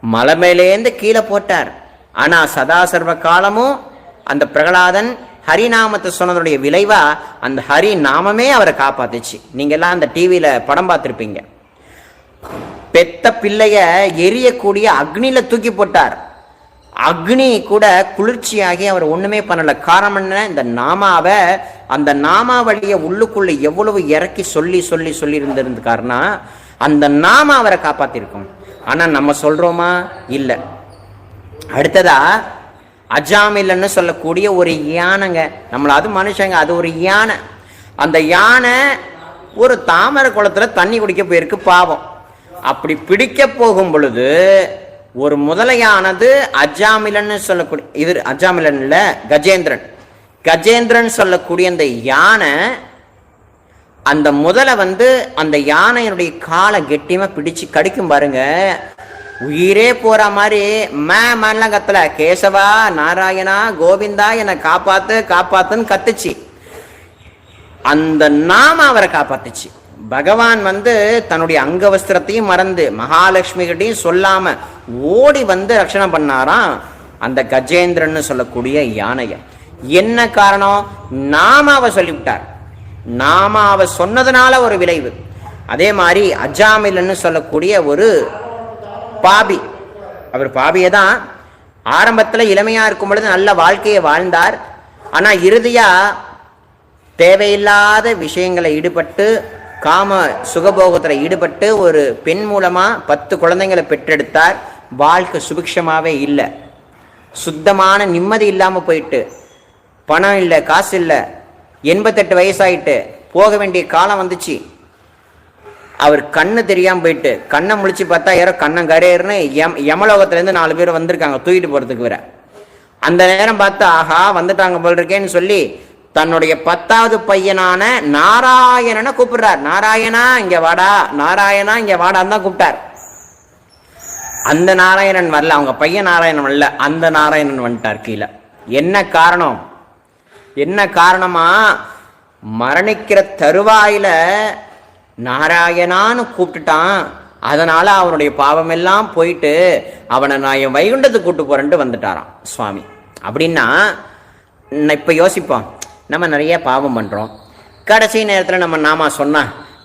மலை மேலேந்து கீழே போட்டார். ஆனா சதா சர்வ காலமும் அந்த பிரகலாதன் ஹரிநாமத்தை சொன்னதுடைய விளைவா அந்த ஹரி நாமமே அவரை காப்பாத்துச்சு. நீங்க எல்லாம் அந்த டிவியில படம் பார்த்திருப்பீங்க. பெத்த பிள்ளைய எரியக்கூடிய அக்னியில தூக்கி போட்டார். அக்னி கூட குளிர்ச்சியாகி அவர் ஒண்ணுமே பண்ணல. காரணம் என்ன? இந்த நாமாவை, அந்த நாமாவளிய உள்ளுக்குள்ள எவ்வளவு இறக்கி சொல்லி சொல்லி சொல்லி இருந்திருக்காருன்னா அந்த நாமா அவரை காப்பாத்திருக்கும். ஆனா நம்ம சொல்றோமா? இல்ல. அடுத்ததா அஜாமிலன்னு சொல்லக்கூடிய ஒரு யானைங்க. நம்மள அது மனுஷங்க, அது ஒரு யானை. அந்த யானை ஒரு தாமரை குளத்துல தண்ணி குடிக்க போயிருக்கு பாவம். அப்படி பிடிக்க போகும் பொழுது ஒரு முதலையானது அஜாமிலன்னு சொல்லக்கூடிய, இது அஜாமிலன் இல்ல, கஜேந்திரன். கஜேந்திரன் சொல்லக்கூடிய அந்த யானை அந்த முதலை அந்த யானையினுடைய காலை கெட்டியமா பிடிச்சு கடிக்கும் பாருங்க. உயிரே போற மாதிரி மேலாம் கத்தல, கேசவா நாராயணா கோவிந்தா என்னை காப்பாத்து காப்பாத்துன்னு கத்துச்சு. அந்த நாம அவரை காப்பாத்துச்சு. பகவான் தன்னுடைய அங்க வஸ்திரத்தையும் மறந்து மகாலட்சுமி கிட்டையும் சொல்லாம ஓடி ரட்சணை பண்ணாராம் அந்த கஜேந்திரன்னு சொல்லக்கூடிய யானைய. என்ன காரணம்? நாமாவை சொல்லிவிட்டார். நாமாவை சொன்னதுனால ஒரு விளைவு. அதே மாதிரி அஜாமிலன்னு சொல்லக்கூடிய ஒரு பாபி, அவர் பாபியை தான் ஆரம்பத்தில் இளமையா இருக்கும் பொழுது நல்ல வாழ்க்கையை வாழ்ந்தார். ஆனா இறுதியா தேவையில்லாத விஷயங்களை ஈடுபட்டு காம சுகபோகத்தில் ஈடுபட்டு ஒரு பெண் மூலமா 10 குழந்தைங்களை பெற்றெடுத்தார். வாழ்க்கை சுபிக்ஷமாவே இல்லை, சுத்தமான நிம்மதி இல்லாம போயிட்டு, பணம் இல்லை, காசு இல்லை, 88 வயசாயிட்டு, போக வேண்டிய காலம் வந்துச்சு. அவர் கண்ணு தெரியாம போயிட்டு கண்ணை முழிச்சு பார்த்தா யாரோ கண்ணம் கரையர்னு யமலோகத்திலேருந்து 4 பேர் வந்திருக்காங்க தூக்கிட்டு போறதுக்கு வேற. அந்த நேரம் பார்த்தா ஆஹா வந்துட்டாங்க போல் இருக்கேன்னு சொல்லி தன்னுடைய 10வது பையனான நாராயணனை கூப்பிடுறார். நாராயணா இங்க வாடா, நாராயணா இங்க வாடான்னு தான் கூப்பிட்டார். அந்த நாராயணன் வரல, அவங்க பையன் நாராயணன் வரல, அந்த நாராயணன் வந்துட்டார் கீழே. என்ன காரணம்? என்ன காரணமா? மரணிக்கிற தருவாயில நாராயணான்னு கூப்பிட்டுட்டான். அதனால அவனுடைய பாவம் எல்லாம் போயிட்டு அவனை நான் என் வைகுண்டத்துக்கு கூட்டு போறேன்ட்டு வந்துட்டாராம் சுவாமி. அப்படின்னா இப்ப யோசிப்போம், நம்ம நிறைய பாவம் பண்றோம், கடைசி நேரத்தில் நம்ம நாமா சொன்னா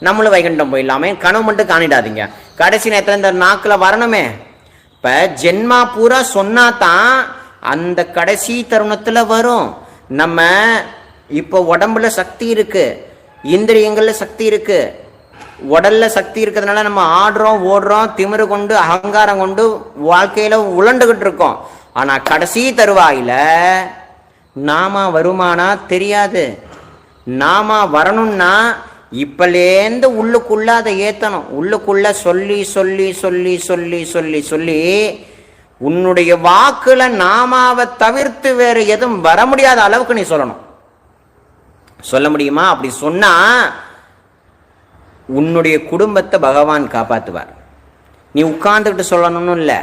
நம்மளும் வைகுண்டம் போயிடலாமே, கனவு மட்டும் காணிடாதீங்க, கடைசி நேரத்தில் இந்த நாக்கில் வரணுமே. இப்ப ஜென்மா பூரா சொன்னா தான் அந்த கடைசி தருணத்துல வரும். நம்ம இப்போ உடம்புல சக்தி இருக்கு, இந்திரியங்கள்ல சக்தி இருக்கு, உடல்ல சக்தி இருக்கிறதுனால நம்ம ஆடுறோம், ஓடுறோம், திமிரு கொண்டு அகங்காரம் கொண்டு வாழ்க்கையில உழண்டுகிட்டு இருக்கோம். ஆனா கடைசி தருவாயில நாமா வருமானா தெரியாது. நாமா வரணும்னா இப்பலேந்து உள்ளுக்குள்ள அதை ஏத்தணும். உள்ளுக்குள்ள சொல்லி சொல்லி சொல்லி சொல்லி சொல்லி சொல்லி உன்னுடைய வாக்குல நாமாவை தவிர்த்து வேற எதுவும் வர முடியாத அளவுக்கு நீ சொல்லணும். சொல்ல முடியுமா? அப்படி சொன்னா உன்னுடைய குடும்பத்தை பகவான் காப்பாத்துவார். நீ உட்கார்ந்துக்கிட்டு சொல்லணும்னு இல்லை,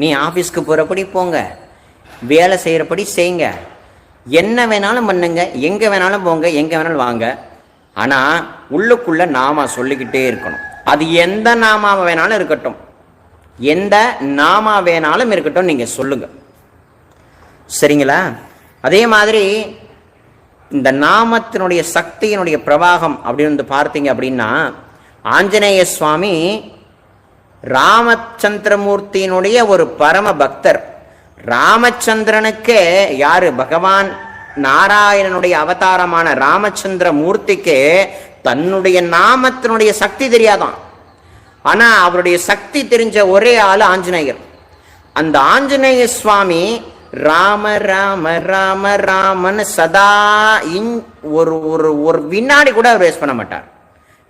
நீ ஆபீஸ்க்கு போறபடி போங்க, வேலை செய்யறபடி செய்யுங்க, என்ன வேணாலும் பண்ணுங்க, எங்க வேணாலும் போங்க, எங்க வேணாலும் வாங்க. ஆனா உள்ளுக்குள்ள நாமா சொல்லிக்கிட்டே இருக்கணும். அது எந்த நாமாவை வேணாலும் இருக்கட்டும், எந்த நாமா வேணாலும் இருக்கட்டும், நீங்க சொல்லுங்க. சரிங்களா? அதே மாதிரி இந்த நாமத்தினுடைய சக்தியினுடைய பிரவாகம் அப்படின்னு பார்த்தீங்க அப்படின்னா, ஆஞ்சநேய சுவாமி ராமச்சந்திரமூர்த்தியினுடைய ஒரு பரம பக்தர். ராமச்சந்திரனுக்கே யாரு? பகவான் நாராயணனுடைய அவதாரமான ராமச்சந்திர மூர்த்திக்கு தன்னுடைய நாமத்தினுடைய சக்தி தெரியாதான். ஆனா அவருடைய சக்தி தெரிஞ்ச ஒரே ஆளு ஆஞ்சநேயர். அந்த ஆஞ்சநேய சுவாமி ராம ராம ராம ராமன்னு சதா ஒரு ஒரு ஒரு வினாடி கூட அவர் வேஸ்ட் பண்ண மாட்டார்.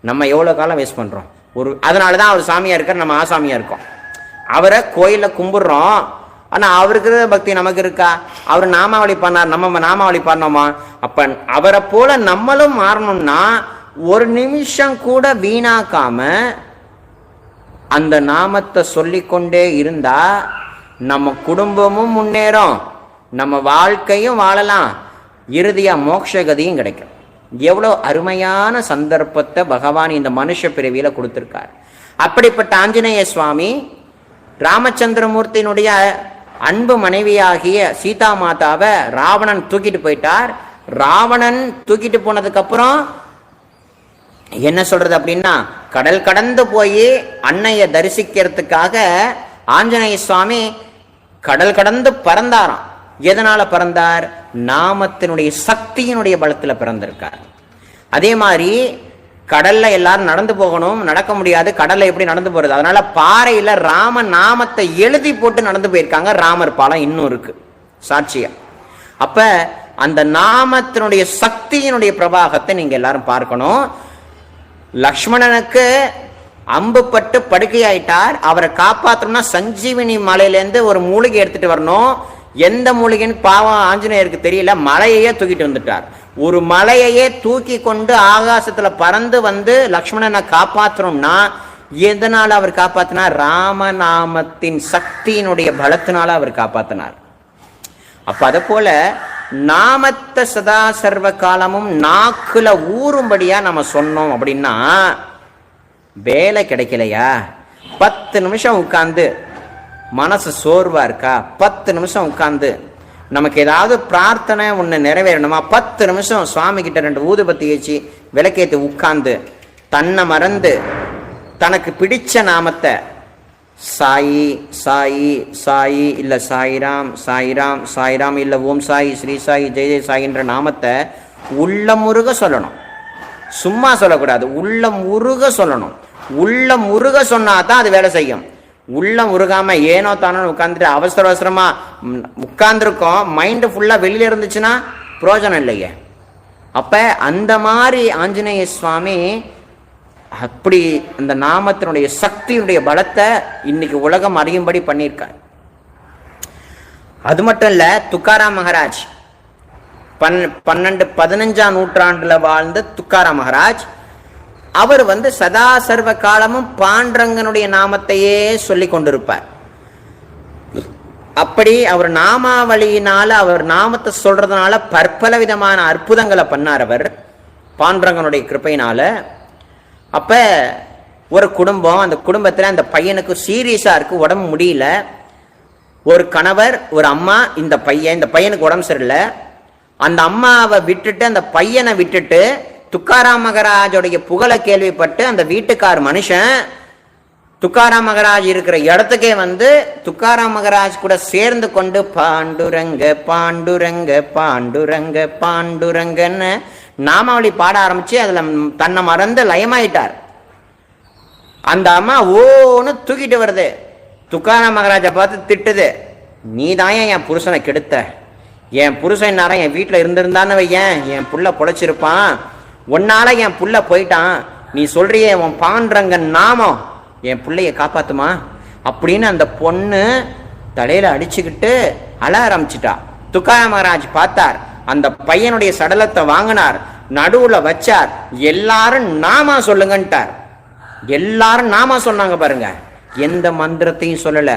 நம்ம எவ்வளவு காலம் வேஸ்ட் பண்றோம்? அதனாலதான் அவர் சாமியா இருக்கார், நம்ம ஆசாமியா இருக்கோம். அவரை கோயில கும்பிடுறோம், ஆனா அவருக்கு பக்தி நமக்கு இருக்கா? அவர் நாமாவளி பண்ணார், நம்ம நாமாவளி பண்ணோமா? அப்ப அவரை போல நம்மளும் மாறணும்னா ஒரு நிமிஷம் கூட வீணாக்காம அந்த நாமத்தை சொல்லிக்கொண்டே இருந்தா நம்ம குடும்பமும் முன்னேறும், நம்ம வாழ்க்கையும் வாழலாம், இறுதியா மோட்சகதியும் கிடைக்கும். எவ்வளவு அருமையான சந்தர்ப்பத்தை பகவான் இந்த மனுஷ பிறவியில கொடுத்திருக்கார். அப்படிப்பட்ட ஆஞ்சநேய சுவாமி ராமச்சந்திரமூர்த்தியினுடைய அன்பு மனைவியாகிய சீதா மாதாவை ராவணன் தூக்கிட்டு போயிட்டார். ராவணன் தூக்கிட்டு போனதுக்கு அப்புறம் என்ன சொல்றது அப்படின்னா, கடல் கடந்து போய் அன்னைய தரிசிக்கிறதுக்காக ஆஞ்சநேய சுவாமி கடல் கடந்து பறந்தாராம். எதனால பறந்தார்? நாமத்தினுடைய சக்தியினுடைய பலத்துல பிறந்திருக்கார். அதே மாதிரி கடல்ல எல்லாரும் நடந்து போகணும், நடக்க முடியாது, கடல்ல எப்படி நடந்து போறது? அதனால பாறையில ராம நாமத்தை எழுதி போட்டு நடந்து போயிருக்காங்க. ராமர் பாலம் இன்னும் இருக்கு சாட்சியா. அப்ப அந்த நாமத்தினுடைய சக்தியினுடைய பிரபாகத்தை நீங்க எல்லாரும் பார்க்கணும். லக்ஷ்மணனுக்கு அம்பு பட்டு படுக்கையாயிட்டார், அவரை காப்பாற்றணும்னா சஞ்சீவினி மலையிலேருந்து ஒரு மூலிகை எடுத்துட்டு வரணும். எந்த மூலிகைன்னு பாவம் ஆஞ்சநேயருக்கு தெரியல, மலையையே தூக்கிட்டு வந்துட்டார். ஒரு மலையையே தூக்கி கொண்டு ஆகாசத்துல பறந்து வந்து லக்ஷ்மணனை காப்பாற்றணும்னா எதனால அவர் காப்பாத்தினார்? ராமநாமத்தின் சக்தியினுடைய பலத்தினால அவர் காப்பாத்தினார். அப்ப அத போல நாமத்தை சதா சர்வ காலமும் நாக்குல ஊறும்படியா நம்ம சொன்னோம் அப்படின்னா வேலை கிடைக்கலையா? 10 நிமிஷம் உட்கார்ந்து மனசு சோர்வா இருக்கா? 10 நிமிஷம் உட்கார்ந்து நமக்கு ஏதாவது பிரார்த்தனை ஒன்று நிறைவேறணுமா? 10 நிமிஷம் சுவாமி கிட்ட 2 ஊதுபத்தி வச்சு விளக்கேற்றி உட்கார்ந்து தன்னை மறந்து தனக்கு பிடிச்ச நாமத்தை சாயி சாயி சாயி இல்ல சாயிராம் சாயிராம் சாயிராம் இல்ல ஓம் சாயி ஸ்ரீ சாயி ஜெய ஜெய சாயின்ற நாமத்தை உள்ளமுருக சொல்லணும். சும்மா சொல்லக்கூடாது, உள்ளம் உருக சொல்லணும். உள்ளம் உருக சொன்னாதான் அது வேலை செய்யும். உள்ளம் உருகாம ஏனோ தானோ உட்கார்ந்துட்டு அவசர அவசரமா உட்கார்ந்துருக்கோம், மைண்டு ஃபுல்லா வெளியில இருந்துச்சுன்னா பிரயோஜனம் இல்லையே. அப்ப அந்த மாதிரி ஆஞ்சநேய சுவாமி அப்படி அந்த நாமத்தினுடைய சக்தியினுடைய பலத்தை இன்னைக்கு உலகம் அறியும்படி பண்ணியிருக்கார். அது மட்டும் இல்ல, துக்காராம் மகாராஜ் 12-15ஆம் நூற்றாண்டுல வாழ்ந்த துக்காராம் மகாராஜ் அவர் சதா சர்வ காலமும் பாண்டரங்கனுடைய நாமத்தையே சொல்லி கொண்டிருப்பார். அப்படி அவர் நாமாவளியினால, அவர் நாமத்தை சொல்றதுனால பற்பல விதமான அற்புதங்களை பண்ணார் அவர் பாண்டுரங்கனுடைய கிருபையினால. அப்ப ஒரு குடும்பம், அந்த குடும்பத்துல அந்த பையனுக்கு சீரியஸா இருக்கு, உடம்பு முடியல. ஒரு கணவர், ஒரு அம்மா, இந்த பையனுக்கு உடம்பு சரியில்லை. அந்த அம்மாவை விட்டுட்டு, அந்த பையனை விட்டுட்டு, துக்காராம் மகராஜோடைய புகழை கேள்விப்பட்டு அந்த வீட்டுக்கார் மனுஷன் துக்காராம் மகராஜ் இருக்கிற இடத்துக்கே வந்து துக்காராம் மகராஜ் கூட சேர்ந்து கொண்டு பாண்டுரங்க பாண்டுரங்க பாண்டுரங்க பாண்டுரங்கன்னு நாமாவளி பாட ஆரம்பிச்சு அதுல தன்னை மறந்து லயமாயிட்டார். அந்த அம்மா ஓன்னு தூக்கிட்டு வருது. துக்காராம் மகராஜை பார்த்து திட்டுது, நீ தான் என் புருஷனை கெடுத்த, என் புருஷன் நேரம் என் வீட்டில் இருந்திருந்தான்னு வையன் என் புள்ள பொழைச்சிருப்பான், உன்னால என் புள்ள போயிட்டான், நீ சொல்றியே உன் பாண்டுரங்கன் நாமம் என் பிள்ளைய காப்பாத்துமா அப்படின்னு அந்த பொண்ணு தலையில அடிச்சுக்கிட்டு அழ ஆரம்பிச்சிட்டா. துக்காராம் மகராஜ் பார்த்தார், அந்த பையனுடைய சடலத்தை வாங்கினார், நடுவுல வச்சார், எல்லாரும் நாமா சொல்லுங்கன்ட்டார். எல்லாரும் நாமா சொன்னாங்க பாருங்க, எந்த மந்திரத்தையும் சொல்லல.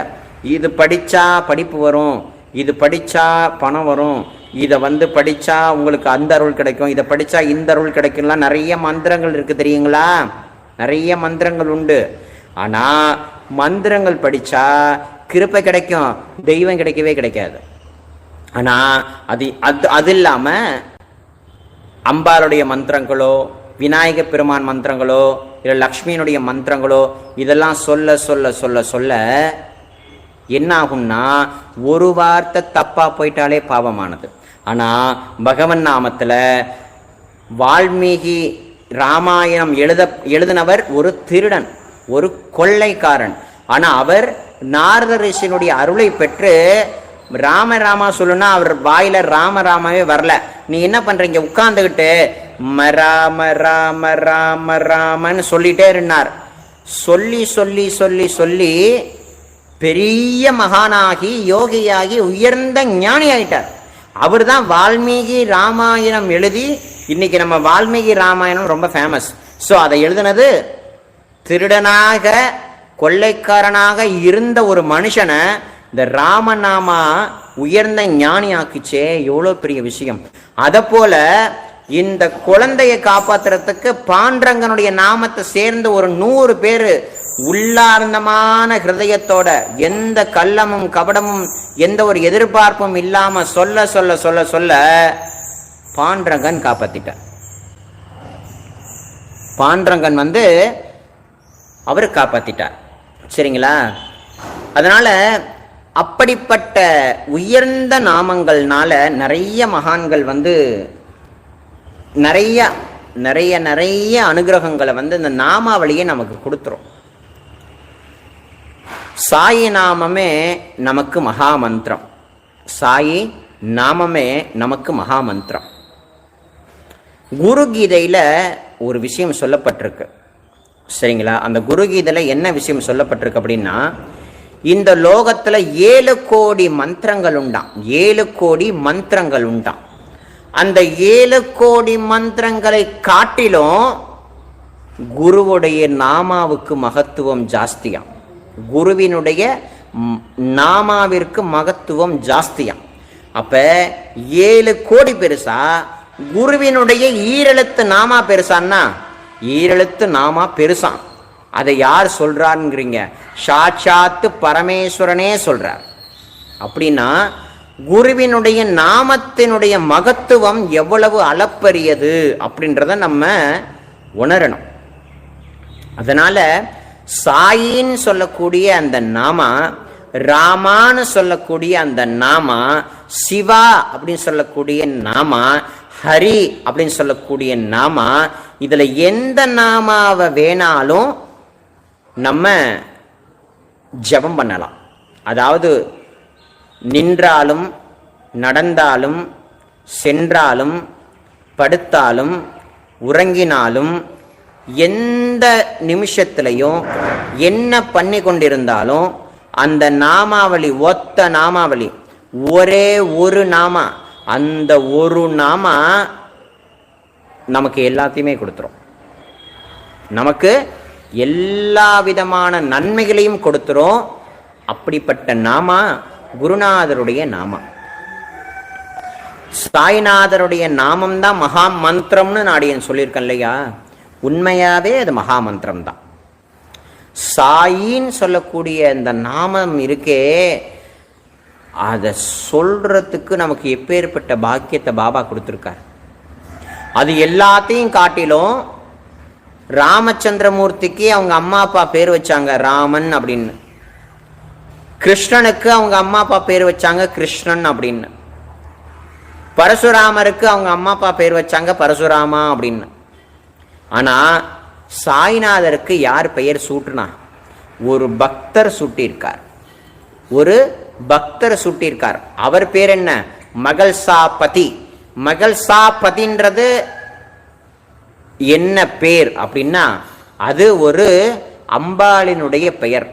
இது படிச்சா படிப்பு வரும், இது படிச்சா பணம் வரும், இதை படிச்சா உங்களுக்கு அந்த அருள் கிடைக்கும், இதை படிச்சா இந்த அருள் கிடைக்கும்லாம் நிறைய மந்திரங்கள் இருக்கு தெரியுங்களா? நிறைய மந்திரங்கள் உண்டு. ஆனா மந்திரங்கள் படிச்சா கிருபை கிடைக்கும், தெய்வம் கிடைக்கவே கிடைக்காது. ஆனா அது இல்லாம அம்பாளுடைய மந்திரங்களோ, விநாயக பெருமான் மந்திரங்களோ, இல்லை லக்ஷ்மியினுடைய மந்திரங்களோ, இதெல்லாம் சொல்ல சொல்ல சொல்ல சொல்ல என்ன ஆகும்னா ஒரு வார்த்தை தப்பா போயிட்டாலே பாவமானது. ஆனா பகவன் நாமத்துல வால்மீகி ராமாயணம் எழுதினவர் ஒரு திருடன், ஒரு கொள்ளைக்காரன். ஆனா அவர் நாரத ரிஷியினுடைய அருளை பெற்று ராம ராமா சொல்லுன்னா அவர் வாயில ராம ராமாவே வரல. நீ என்ன பண்றீங்க, உட்கார்ந்துகிட்டு ராம ராம ராம ராமன்னு சொல்லிட்டே இருந்தார். சொல்லி சொல்லி சொல்லி சொல்லி பெரிய மகானாகி யோகியாகி உயர்ந்த ஞானி ஆயிட்டார். அவர் தான் வால்மீகி ராமாயணம் எழுதி, இன்னைக்கு நம்ம வால்மீகி ராமாயணம் ரொம்ப ஃபேமஸ். ஸோ அதை எழுதினது திருடனாக கொள்ளைக்காரனாக இருந்த ஒரு மனுஷனை இந்த ராமநாமா உயர்ந்த ஞானி ஆக்கிச்சே, எவ்வளோ பெரிய விஷயம். அதை போல இந்த குழந்தையை காப்பாத்துறதுக்கு பாண்டரங்கனுடைய நாமத்தை சேர்ந்து ஒரு 100 பேர் உள்ளார்ந்தமான ஹிருதயத்தோட, எந்த கள்ளமும் கபடமும் எந்த ஒரு எதிர்பார்ப்பும் இல்லாம சொல்ல சொல்ல சொல்ல சொல்ல பாண்டரங்கன் காப்பாத்திட்டார். பாண்டரங்கன் அவர் காப்பாத்திட்டார். சரிங்களா? அதனால அப்படிப்பட்ட உயர்ந்த நாமங்கள்னால நிறைய மகான்கள் நிறைய நிறைய நிறைய அனுகிரகங்களை இந்த நாமாவளியை நமக்கு கொடுத்துரும். சாயி நாமமே நமக்கு மகா மந்திரம். சாயி நாமமே நமக்கு மகா மந்திரம். குரு கீதையில ஒரு விஷயம் சொல்லப்பட்டிருக்கு. சரிங்களா? அந்த குரு கீதையில என்ன விஷயம் சொல்லப்பட்டிருக்கு அப்படின்னா, இந்த லோகத்துல 7 கோடி மந்திரங்கள் உண்டாம். 7 கோடி மந்திரங்கள் உண்டாம். அந்த 7 கோடி மந்திரங்களை காட்டிலும் குருவுடைய நாமாவுக்கு மகத்துவம் ஜாஸ்தியாம். குருவினுடைய நாமாவிற்கு மகத்துவம் ஜாஸ்தியாம். அப்ப 7 கோடி பெருசா, குருவினுடைய ஈரெழுத்து நாமா பெருசான்னா ஈரெழுத்து நாமா பெருசாம். அதை யார் சொல்றாருங்கிறீங்க? சாட்சாத்து பரமேஸ்வரனே சொல்றார். அப்படின்னா குருவினுடைய நாமத்தினுடைய மகத்துவம் எவ்வளவு அளப்பரியது அப்படின்றத நம்ம உணரணும். அதனால சாயின்னு சொல்லக்கூடிய அந்த நாமா, ராமான்னு சொல்லக்கூடிய அந்த நாமா, சிவா அப்படின்னு சொல்லக்கூடிய நாமா, ஹரி அப்படின்னு சொல்லக்கூடிய நாமா, இதுல எந்த நாமாவை வேணாலும் நம்ம ஜபம் பண்ணலாம். அதாவது நின்றாலும் நடந்தாலும் சென்றாலும் படுத்தாலும் உறங்கினாலும் எந்த நிமிஷத்திலையும் என்ன பண்ணி கொண்டிருந்தாலும் அந்த நாமாவளி, ஒத்த நாமாவளி, ஒரே ஒரு நாமா, அந்த ஒரு நாமா நமக்கு எல்லாத்தையுமே கொடுத்துரும். நமக்கு எல்லா விதமான நன்மைகளையும் கொடுத்துரும். அப்படிப்பட்ட நாமா குருநாதருடைய நாமம். சாய்நாதருடைய நாமம் தான் மகா மந்திரம்னு நான் சொல்லியிருக்கேன் இல்லையா? உண்மையாவே அது மகா மந்திரம் தான். சாயின்னு சொல்லக்கூடிய இந்த நாமம் இருக்கே, அதை சொல்றதுக்கு நமக்கு எப்பேற்பட்ட பாக்கியத்தை பாபா கொடுத்துருக்கார். அது எல்லாத்தையும் காட்டிலும் ராமச்சந்திரமூர்த்திக்கு அவங்க அம்மா அப்பா பேர் வச்சாங்க ராமன் அப்படின்னு, கிருஷ்ணனுக்கு அவங்க அம்மா அப்பா பேர் வச்சாங்க கிருஷ்ணன் அப்படின்னு, பரசுராமருக்கு அவங்க அம்மா அப்பா பேர் வச்சாங்க பரசுராமா அப்படின்னு. ஆனா சாய்நாதருக்கு யார் பெயர் சூட்டுனா? ஒரு பக்தர் சூட்டியிருக்கார். ஒரு பக்தர் சூட்டியிருக்கார். அவர் பேர் என்ன? மகள்சாபதி. மகள்சாபதின்றது என்ன பேர் அப்படின்னா, அது ஒரு அம்பாளினுடைய பெயர்.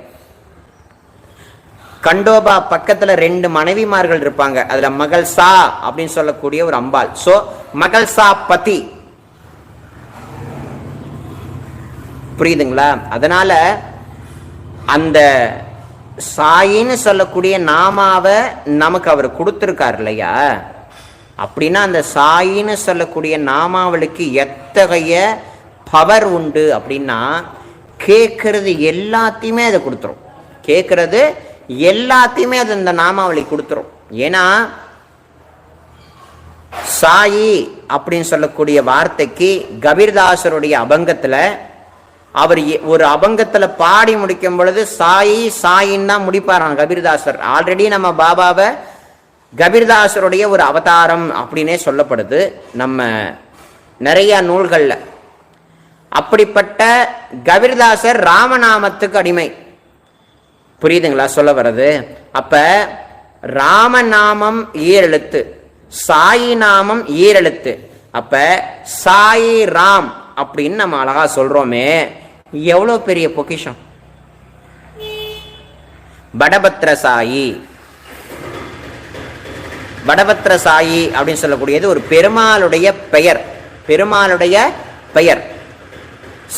கண்டோபா பக்கத்துல 2 மனைவிமார்கள் இருப்பாங்க, அதுல மகள்சா அப்படின்னு சொல்லக்கூடிய ஒரு அம்பாள். சோ மகள்சாபதி, புரியுதுங்களா? அதனால அந்த சாயின்னு சொல்லக்கூடிய நாமாவை நமக்கு அவர் கொடுத்திருக்கார் இல்லையா? அப்படின்னா அந்த சாயின்னு சொல்லக்கூடிய நாமாவளுக்கு எத்தகைய பவர் உண்டு அப்படின்னா, கேட்கறது எல்லாத்தையுமே அதை கொடுத்துரும். கேட்கறது எல்லாத்தையுமே அது இந்த நாமாவளி கொடுத்துரும். ஏன்னா சாயி அப்படின்னு சொல்லக்கூடிய வார்த்தைக்கு கபீர்தாசருடைய அபங்கத்துல அவர் ஒரு அபங்கத்துல பாடி முடிக்கும் பொழுது சாயி சாயின்னு தான் முடிப்பாராம் கபீர்தாசர். ஆல்ரெடி நம்ம பாபாவை கபீர்தாசருடைய ஒரு அவதாரம் அப்படின்னே சொல்லப்படுது நம்ம நிறைய நூல்கள்ல. அப்படிப்பட்ட கபீர்தாசர் ராமநாமத்துக்கு அடிமை. புரியுதுங்களா சொல்ல வர்றது? அப்ப ராமநாமம் ஈரெழுத்து, சாயி நாமம் ஈரெழுத்து. அப்ப சாயி ராம் அப்படின்னு நம்ம அழகா சொல்றோமே, எவ்வளவு பெரிய பொக்கிஷம். படபத்ர சாயி, படபத்ர சாயி அப்படின்னு சொல்லக்கூடியது ஒரு பெருமாளுடைய பெயர். பெருமாளுடைய பெயர்.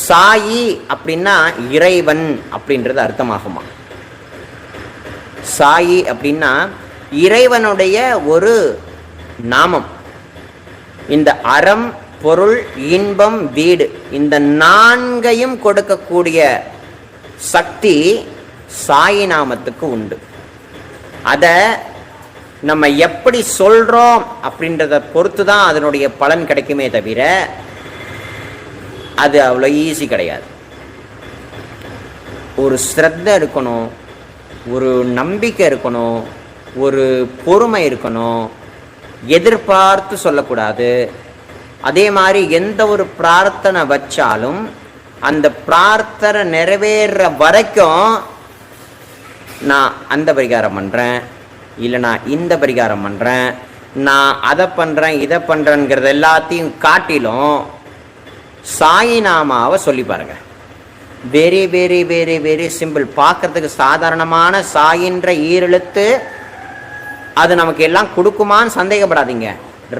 சாயி அப்படின்னா இறைவன் அப்படின்றது அர்த்தமாகுமா? சாயி அப்படின்னா இறைவனுடைய ஒரு நாமம். இந்த அறம், பொருள், இன்பம், வீடு, இந்த 4ஐயும் கொடுக்கக்கூடிய சக்தி சாயி நாமத்துக்கு உண்டு. அத நம்ம எப்படி சொல்றோம் அப்படின்றத பொறுத்து தான் அதனுடைய பலன் கிடைக்குமே தவிர அது அவ்வளோ ஈஸி கிடையாது. ஒரு ஸ்ரத்த இருக்கணும், ஒரு நம்பிக்கை இருக்கணும், ஒரு பொறுமை இருக்கணும், எதிர்பார்த்து சொல்லக்கூடாது. அதே மாதிரி எந்த ஒரு பிரார்த்தனை வச்சாலும் அந்த பிரார்த்தனை நிறைவேற வரைக்கும் நான் அந்த பரிகாரம் பண்றேன், இல்லை நான் இந்த பரிகாரம் பண்றேன், நான் அதை பண்றேன் இதை பண்றேங்கிறது எல்லாத்தையும் காட்டிலும் சாயி நாமாவை சொல்லி பாருங்க. Very very very very simple. பார்க்கறதுக்கு சாதாரணமான சாயின்ற ஈரெழுத்து அது நமக்கு எல்லாம் கொடுக்குமான்னு சந்தேகப்படாதீங்க.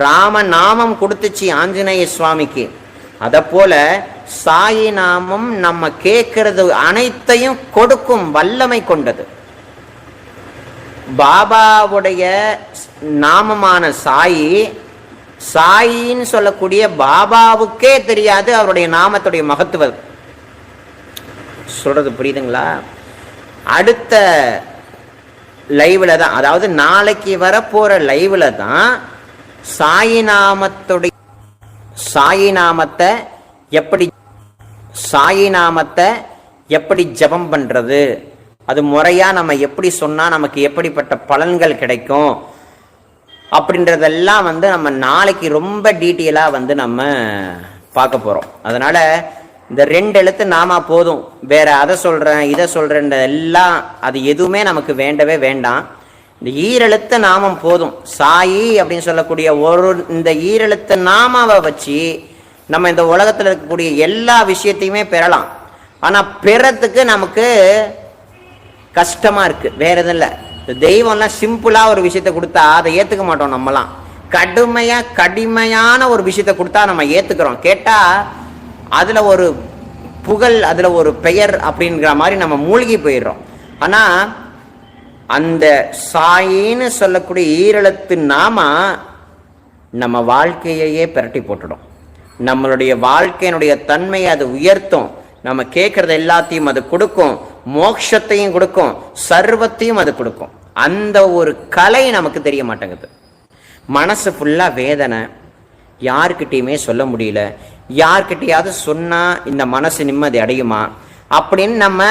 ராம நாமம் கொடுத்துச்சு ஆஞ்சநேய சுவாமிக்கு. அத போல சாயி நாமம் நம்ம கேட்கறது அனைத்தையும் கொடுக்கும் வல்லமை கொண்டது. பாபாவுடைய நாமமான சாயி, சாயின்னு சொல்லக்கூடிய பாபாவுக்கே தெரியாது அவருடைய நாமத்துடைய மகத்துவம். சொல்றது புரியுதுங்களா? அடுத்த லைவ்ல தான், அதாவது நாளைக்கு வரப்போற லைவ்ல தான் சாயி நாமத்தை எப்படி ஜபம் பண்றது, அது முறையா நம்ம எப்படி சொன்னா நமக்கு எப்படிப்பட்ட பலன்கள் கிடைக்கும் அப்படின்றதெல்லாம் நம்ம நாளைக்கு ரொம்ப டீட்டெயிலா நம்ம பார்க்க போறோம். அதனால இந்த 2 எழுத்து நாமா போதும். வேற அதை சொல்றேன் இதை சொல்றேன் எல்லாம் அது எதுவுமே நமக்கு வேண்டவே வேண்டாம். இந்த ஈரெழுத்து நாமம் போதும். சாயி அப்படின்னு சொல்லக்கூடிய இந்த ஈரெழுத்து நாமாவை வச்சு நம்ம இந்த உலகத்தில் இருக்கக்கூடிய எல்லா விஷயத்தையுமே பெறலாம். ஆனா பெறத்துக்கு நமக்கு கஷ்டமா இருக்கு, வேற எதுவும் இல்லை. தெய்வம்லாம் சிம்பிளா ஒரு விஷயத்த கொடுத்தா அதை ஏத்துக்க மாட்டோம். நம்மலாம் கடுமையான ஒரு விஷயத்த கொடுத்தா நம்ம ஏத்துக்கிறோம். கேட்டா அதுல ஒரு புகழ், அதுல ஒரு பெயர் அப்படிங்கிற மாதிரி நம்ம மூழ்கி போயிடுறோம். ஆனா அந்த சாயின்னு சொல்லக்கூடிய ஈரெழுத்து நாமா நம்ம வாழ்க்கையையே பிரட்டி போட்டுடும். நம்மளுடைய வாழ்க்கையினுடைய தன்மையை அது உயர்த்தும். நம்ம கேட்கறது எல்லாத்தையும் அது கொடுக்கும், மோட்சத்தையும் கொடுக்கும், சர்வத்தையும் அது கொடுக்கும். அந்த ஒரு கலை நமக்கு தெரிய மாட்டேங்குது. மனசு ஃபுல்லா வேதனை, யார்கிட்டையுமே சொல்ல முடியல, யார்கிட்டையாவது சொன்னா இந்த மனசு நிம்மதி அடையுமா அப்படின்னு நம்ம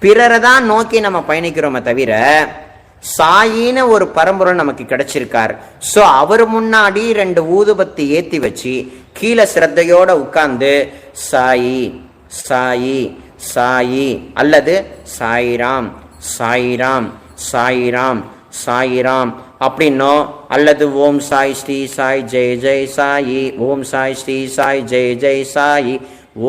பிறரை தான் நோக்கி நம்ம பயணிக்கிறோமே தவிர, சாயின்னு ஒரு பரம்பொருள் நமக்கு கிடைச்சிருக்கார். ஸோ அவர் முன்னாடி 2 ஊதுபத்தி ஏற்றி வச்சு கீழே சிரத்தையோட உட்கார்ந்து சாயி சாயி சாயி அல்லது சாயிராம் சாயிராம் சாயிராம் சாயிராம் அப்படின்னோ, அல்லது ஓம் சாய் ஸ்ரீ சாய் ஜெய் ஜெய் சாயி, ஓம் சாய் ஸ்ரீ சாய் ஜெய் ஜெய் சாயி,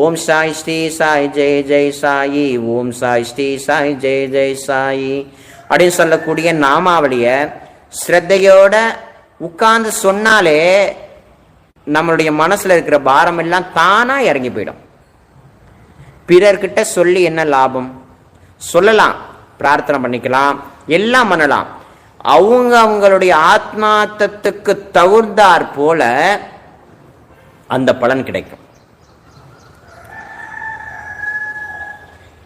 ஓம் சாய் ஸ்ரீ சாய் ஜெய் ஜெய் சாயி, ஓம் சாய் ஸ்ரீ சாய் ஜெய் ஜெய் சாயி அப்படின்னு சொல்லக்கூடிய நாமாவளிய ஸ்ரத்தையோட உட்கார்ந்து சொன்னாலே நம்மளுடைய மனசுல இருக்கிற பாரம் எல்லாம் தானா இறங்கி போயிடும். பிறர்கிட்ட சொல்லி என்ன லாபம்? சொல்லலாம், பிரார்த்தனை பண்ணிக்கலாம், எல்லாம் பண்ணலாம். அவங்களுடைய ஆத்மார்த்தத்துக்கு தகுந்தாற் போல அந்த பலன் கிடைக்கும்.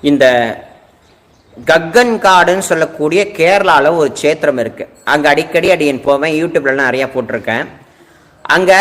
இந்த கக்கன் காடுன்னு சொல்லக்கூடிய கேரளால ஒரு சேத்திரம் இருக்கு. அங்க அடிக்கடி அடியேன் போவேன், யூடியூப்ல நிறைய போட்டிருக்கேன். அங்க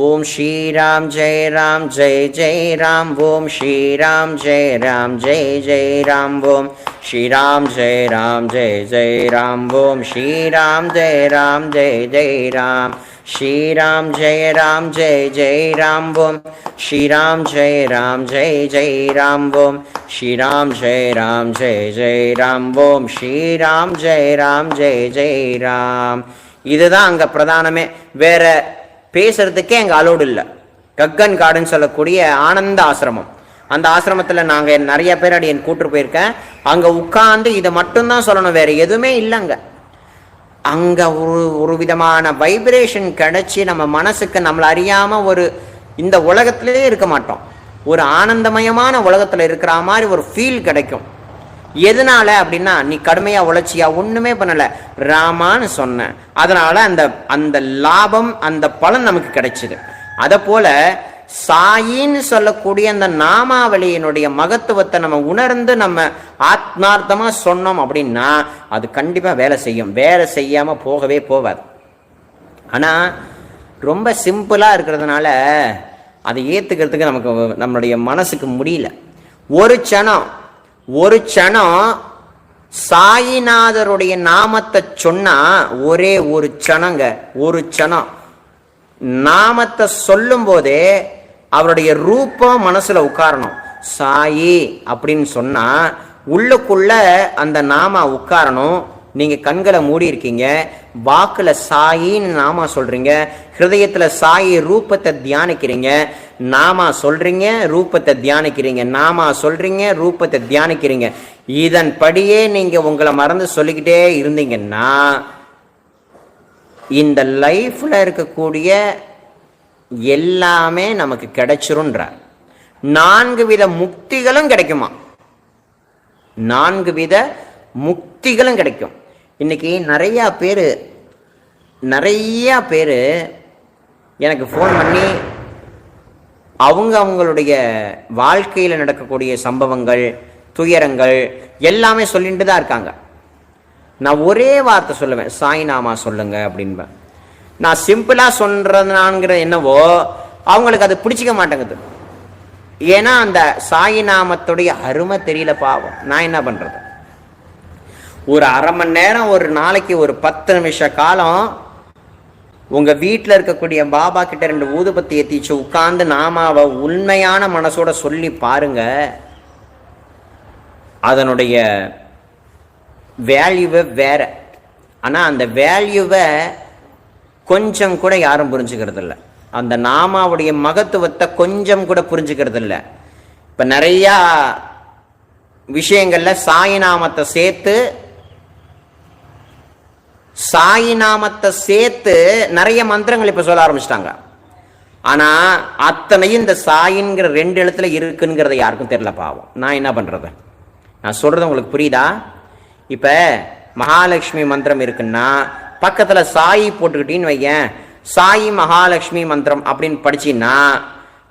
ஓம் ஸ்ரீராம் ஜெய் ராம் ஜெய் ஜெய் ராம், ஓம் ஸ்ரீராம் ஜெய் ராம் ஜெய் ஜெய் ராம், ஓம் ஸ்ரீராம் ஜெய் ராம் ஜெய் ஜெய் ராம், ஓம் ஸ்ரீராம் ஜெய் ராம் ஜெய் ஜெய் ராம், ஸ்ரீராம் ஜெய ராம் ஜெய் ஜெய் ராம், ஓம் ஸ்ரீராம் ஜெய ராம் ஜெய் ஜெய் ராம், ஓம் ஸ்ரீராம் ஜெய ராம் ஜெய் ஜெய் ராம், ஓம் ஸ்ரீராம் ஜெய ராம் ஜெய் ஜெய் ராம். இதுதான் அங்க பிரதானமே. வேற பேசுறதுக்கே அங்க அலோடு இல்லை. கக்கன் காடுன்னு சொல்லக்கூடிய ஆனந்த ஆசிரமம், அந்த ஆசிரமத்துல நாங்க நிறைய பேர் அடியேன் கூட்டு போயிருக்கேன். அங்க உட்கார்ந்து இதை மட்டும்தான் சொல்லணும், வேற எதுவுமே இல்லைங்க. அங்க ஒரு விதமான வைப்ரேஷன் கிடைச்சி நம்ம மனசுக்கு நம்மளை அறியாம ஒரு இந்த உலகத்திலே இருக்க மாட்டோம், ஒரு ஆனந்தமயமான உலகத்துல இருக்கிற மாதிரி ஒரு ஃபீல் கிடைக்கும். எதனால அப்படின்னா, நீ கடுமையா உழைச்சியா? ஒண்ணுமே பண்ணல, ராமான்னு சொன்ன, அதனால அந்த அந்த லாபம் அந்த பலன் நமக்கு கிடைச்சது. அத போல சாயின்னு சொல்லக்கூடிய அந்த நாமாவளியினுடைய மகத்துவத்தை நம்ம உணர்ந்து நம்ம ஆத்மார்த்தமா சொன்னோம் அப்படின்னா அது கண்டிப்பா வேலை செய்யும். வேலை செய்யாம போகவே போகாது. ஆனா ரொம்ப சிம்பிளா இருக்கிறதுனால அதை ஏத்துக்கிறதுக்கு நமக்கு நம்மளுடைய மனசுக்கு முடியல. ஒரு க்ஷணம் சாயிநாதருடைய நாமத்தை சொன்னா, ஒரே ஒரு க்ஷணம் நாமத்தை சொல்லும் போதே அவருடைய ரூபம் மனசுல உட்காரணும். சாயி அப்படின்னு சொன்னா உள்ளுக்குள்ள அந்த நாம உட்காரணும். நீங்க கண்களை மூடி இருக்கீங்க, வாக்குல சாயின்னு நாமா சொல்றீங்க, ஹிருதயத்துல சாயி ரூபத்தை தியானிக்கிறீங்க, நாமா சொல்றீங்க, ரூபத்தை தியானிக்கிறீங்க, நாமா சொல்றீங்க, ரூபத்தை தியானிக்கிறீங்க. இதன்படியே நீங்க உங்களை மறந்து சொல்லிக்கிட்டே இருந்தீங்கன்னா இந்த லைஃப்ல இருக்கக்கூடிய எல்லாமே நமக்கு கிடைச்சிருன்றார். 4 வித முக்திகளும் கிடைக்குமா? 4 வித முக்திகளும் கிடைக்கும். இன்னைக்கு நிறைய பேர் எனக்கு ஃபோன் பண்ணி அவங்களுடைய வாழ்க்கையில் நடக்கக்கூடிய சம்பவங்கள், துயரங்கள் எல்லாமே சொல்லிட்டு தான் இருக்காங்க. நான் ஒரே வார்த்தை சொல்லுவேன், சாய்நாமா சொல்லுங்க அப்படின்பேன். நான் சிம்பிளா சொல்றதுனாங்கிற என்னவோ அவங்களுக்கு அது பிடிச்சிக்க மாட்டேங்குது. ஏன்னா அந்த சாயிநாமத்துடைய அருமை தெரியல. பாவம், நான் என்ன பண்றது? ஒரு அரை மணி நேரம், ஒரு நாளைக்கு ஒரு 10 நிமிஷ காலம் உங்க வீட்டில் இருக்கக்கூடிய பாபா கிட்ட 2 ஊதுபத்தி ஏத்திச்சு உட்கார்ந்து நாமாவை உண்மையான மனசோட சொல்லி பாருங்க. அதனுடைய வேல்யூவை வேற. ஆனா அந்த வேல்யூவை கொஞ்சம் கூட யாரும் புரிஞ்சுக்கிறது இல்லை. அந்த நாமாவுடைய மகத்துவத்தை கொஞ்சம் கூட புரிஞ்சுக்கிறது இல்லை. இப்ப நிறைய விஷயங்கள்ல சாயிநாமத்தை சேர்த்து நிறைய மந்திரங்கள் இப்ப சொல்ல ஆரம்பிச்சிட்டாங்க. ஆனா அத்தனையும் இந்த சாயின்கிற 2 எழுத்துல இருக்குங்கிறத யாருக்கும் தெரியல. பாவம், நான் என்ன பண்றது? நான் சொல்றது உங்களுக்கு புரியுதா? இப்ப மகாலட்சுமி மந்திரம் இருக்குன்னா பக்கத்துல சாயி போட்டுக்கிட்டீன்னு வையன், சாயி மகாலட்சுமி மந்திரம் அப்படின்னு படிச்சின்னா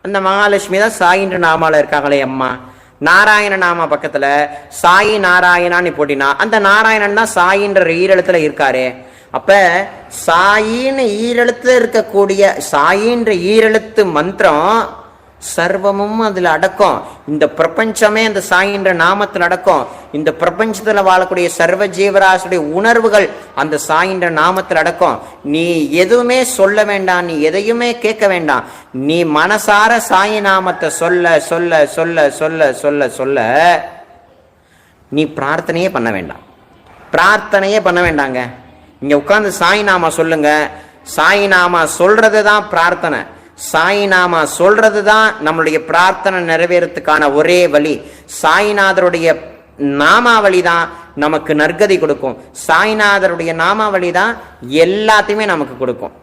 அந்த மகாலட்சுமி தான் சாயின்ற நாமால இருக்காங்களே அம்மா. நாராயண நாமா பக்கத்துல சாயி நாராயணான்னு போட்டினா அந்த நாராயணன் தான் சாயின்ற ஈரெழுத்துல இருக்காரு. அப்ப சாயின்னு ஈரெழுத்துல இருக்கக்கூடிய சாயின்ற ஈரெழுத்து மந்திரம் சர்வமும் அதுல அடக்கம். இந்த பிரபஞ்சமே அந்த சாயின்ற நாமத்தில் அடக்கம். இந்த பிரபஞ்சத்துல வாழக்கூடிய சர்வ ஜீவராசியுடைய உணர்வுகள் அந்த சாயின்ற நாமத்தில் அடக்கம். நீ எதுவுமே சொல்ல வேண்டாம், நீ எதையுமே கேட்க வேண்டாம். நீ மனசார சாயி நாமத்தை சொல்ல சொல்ல சொல்ல சொல்ல சொல்ல சொல்ல நீ பிரார்த்தனையே பண்ண வேண்டாம். பிரார்த்தனையே பண்ண வேண்டாங்க. இங்க உட்கார்ந்து சாய் நாமா சொல்லுங்க. சாய் நாமா சொல்றது தான் பிரார்த்தனை. சாய்நாமா சொல்றது தான் நம்மளுடைய பிரார்த்தனை நிறைவேறத்துக்கான ஒரே வழி. சாய்நாதருடைய நாமாவளி தான் நமக்கு நற்கதி கொடுக்கும். சாய்நாதருடைய நாமாவளி தான் எல்லாத்தையுமே நமக்கு கொடுக்கும்.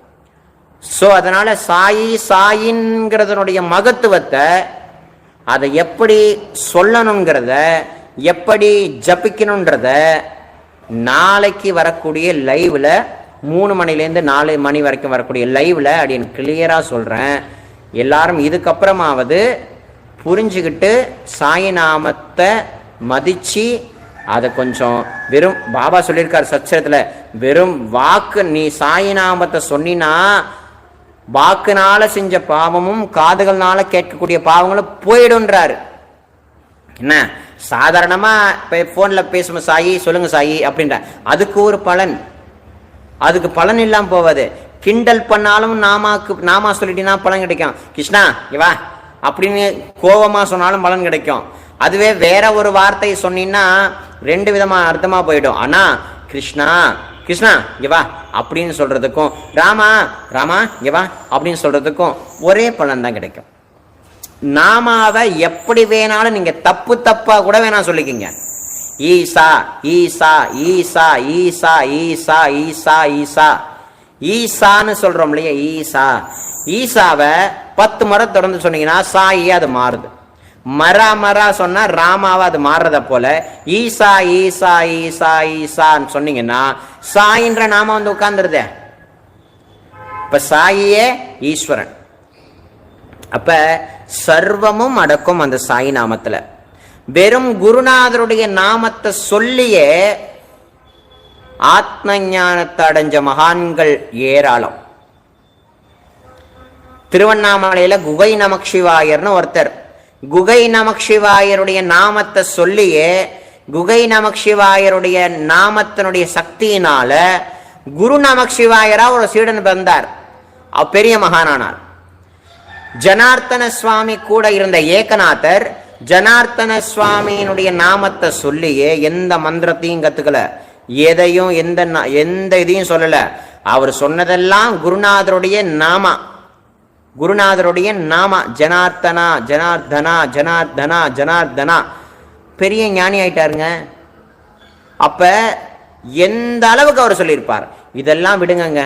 ஸோ அதனால சாயின்கிறதனுடைய மகத்துவத்தை, அதை எப்படி சொல்லணுங்கிறத, எப்படி ஜபிக்கணுன்றத நாளைக்கு வரக்கூடிய லைவ்ல 3 மணிலேருந்து 4 மணி வரைக்கும் வரக்கூடிய லைவ்ல அப்படின்னு கிளியரா சொல்றேன். எல்லாரும் இதுக்கப்புறமாவது புரிஞ்சுக்கிட்டு சாய்நாமத்தை மதிச்சு அதை கொஞ்சம் வெறும் பாபா சொல்லியிருக்காரு சச்சரத்துல, வெறும் வாக்கு நீ சாய்நாமத்தை சொன்னினா வாக்குனால செஞ்ச பாவமும் காதுகள்னால கேட்கக்கூடிய பாவங்களும் போயிடுன்றாரு. என்ன சாதாரணமா போன்ல பேசும் சாயி சொல்லுங்க சாயி அப்படின்ற அதுக்கு ஒரு பலன், அதுக்கு பலன் இல்லாம போவாது. கிண்டல் பண்ணாலும் நாமா சொல்லிட்டீங்கன்னா பலன் கிடைக்கும். கிருஷ்ணா இவா அப்படின்னு கோபமா சொன்னாலும் பலன் கிடைக்கும். அதுவே வேற ஒரு வார்த்தை சொன்னீங்கன்னா 2 விதமா அர்த்தமா போயிடும். ஆனா கிருஷ்ணா கிருஷ்ணா இவா அப்படின்னு சொல்றதுக்கும் ராமா ராமா இவா அப்படின்னு சொல்றதுக்கும் ஒரே பலன் தான் கிடைக்கும். நாமாவை எப்படி வேணாலும் நீங்க தப்பு தப்பா கூட வேணா சொல்லிக்கிங்க. ஈசா ஈசா ஈசா ஈசா ஈசா ஈசா ஈசா ஈசான்னு சொல்றோம் இல்லையா, ஈசா ஈசாவை 10 முறை தொடர்ந்து சொன்னீங்கன்னா சாயி அது மாறுது. மரா மரா சொன்னா ராமாவை அது மாறுறத போல ஈசா ஈசா ஈசா ஈசான்னு சொன்னீங்கன்னா சாயின்ற நாம வந்து உட்கார்ந்துருதே. இப்ப சாயியே ஈஸ்வரன். அப்ப சர்வமும் அடக்கும் அந்த சாயி நாமத்துல. வெறும் குருநாதருடைய நாமத்தை சொல்லியே ஆத்ம ஞானத்தை அடைஞ்ச மகான்கள் ஏராளம். திருவண்ணாமலையில குகை நமச்சிவாயர்னு ஒருத்தர், குகை நமச்சிவாயருடைய நாமத்தை சொல்லியே குகை நமச்சிவாயருடைய நாமத்தினுடைய சக்தியினால குரு நமச்சிவாயரா ஒரு சீடன் வந்தார். பெரிய மகானானார். ஜனார்த்தன சுவாமி கூட இருந்த ஏகநாதர் ஜனார்த்தன சுவாமியினுடைய நாமத்தை சொல்லியே எந்த மந்திரத்தையும் கத்துக்கல, எதையும் எந்த இதையும் சொல்லல. அவர் சொன்னதெல்லாம் குருநாதருடைய நாமா, குருநாதருடைய நாமா. ஜனார்த்தனா ஜனார்தனா ஜனார்தனா ஜனார்தனா. பெரிய ஞானி ஆயிட்டாருங்க. அப்ப எந்த அளவுக்கு அவர் சொல்லியிருப்பார். இதெல்லாம் விடுங்க.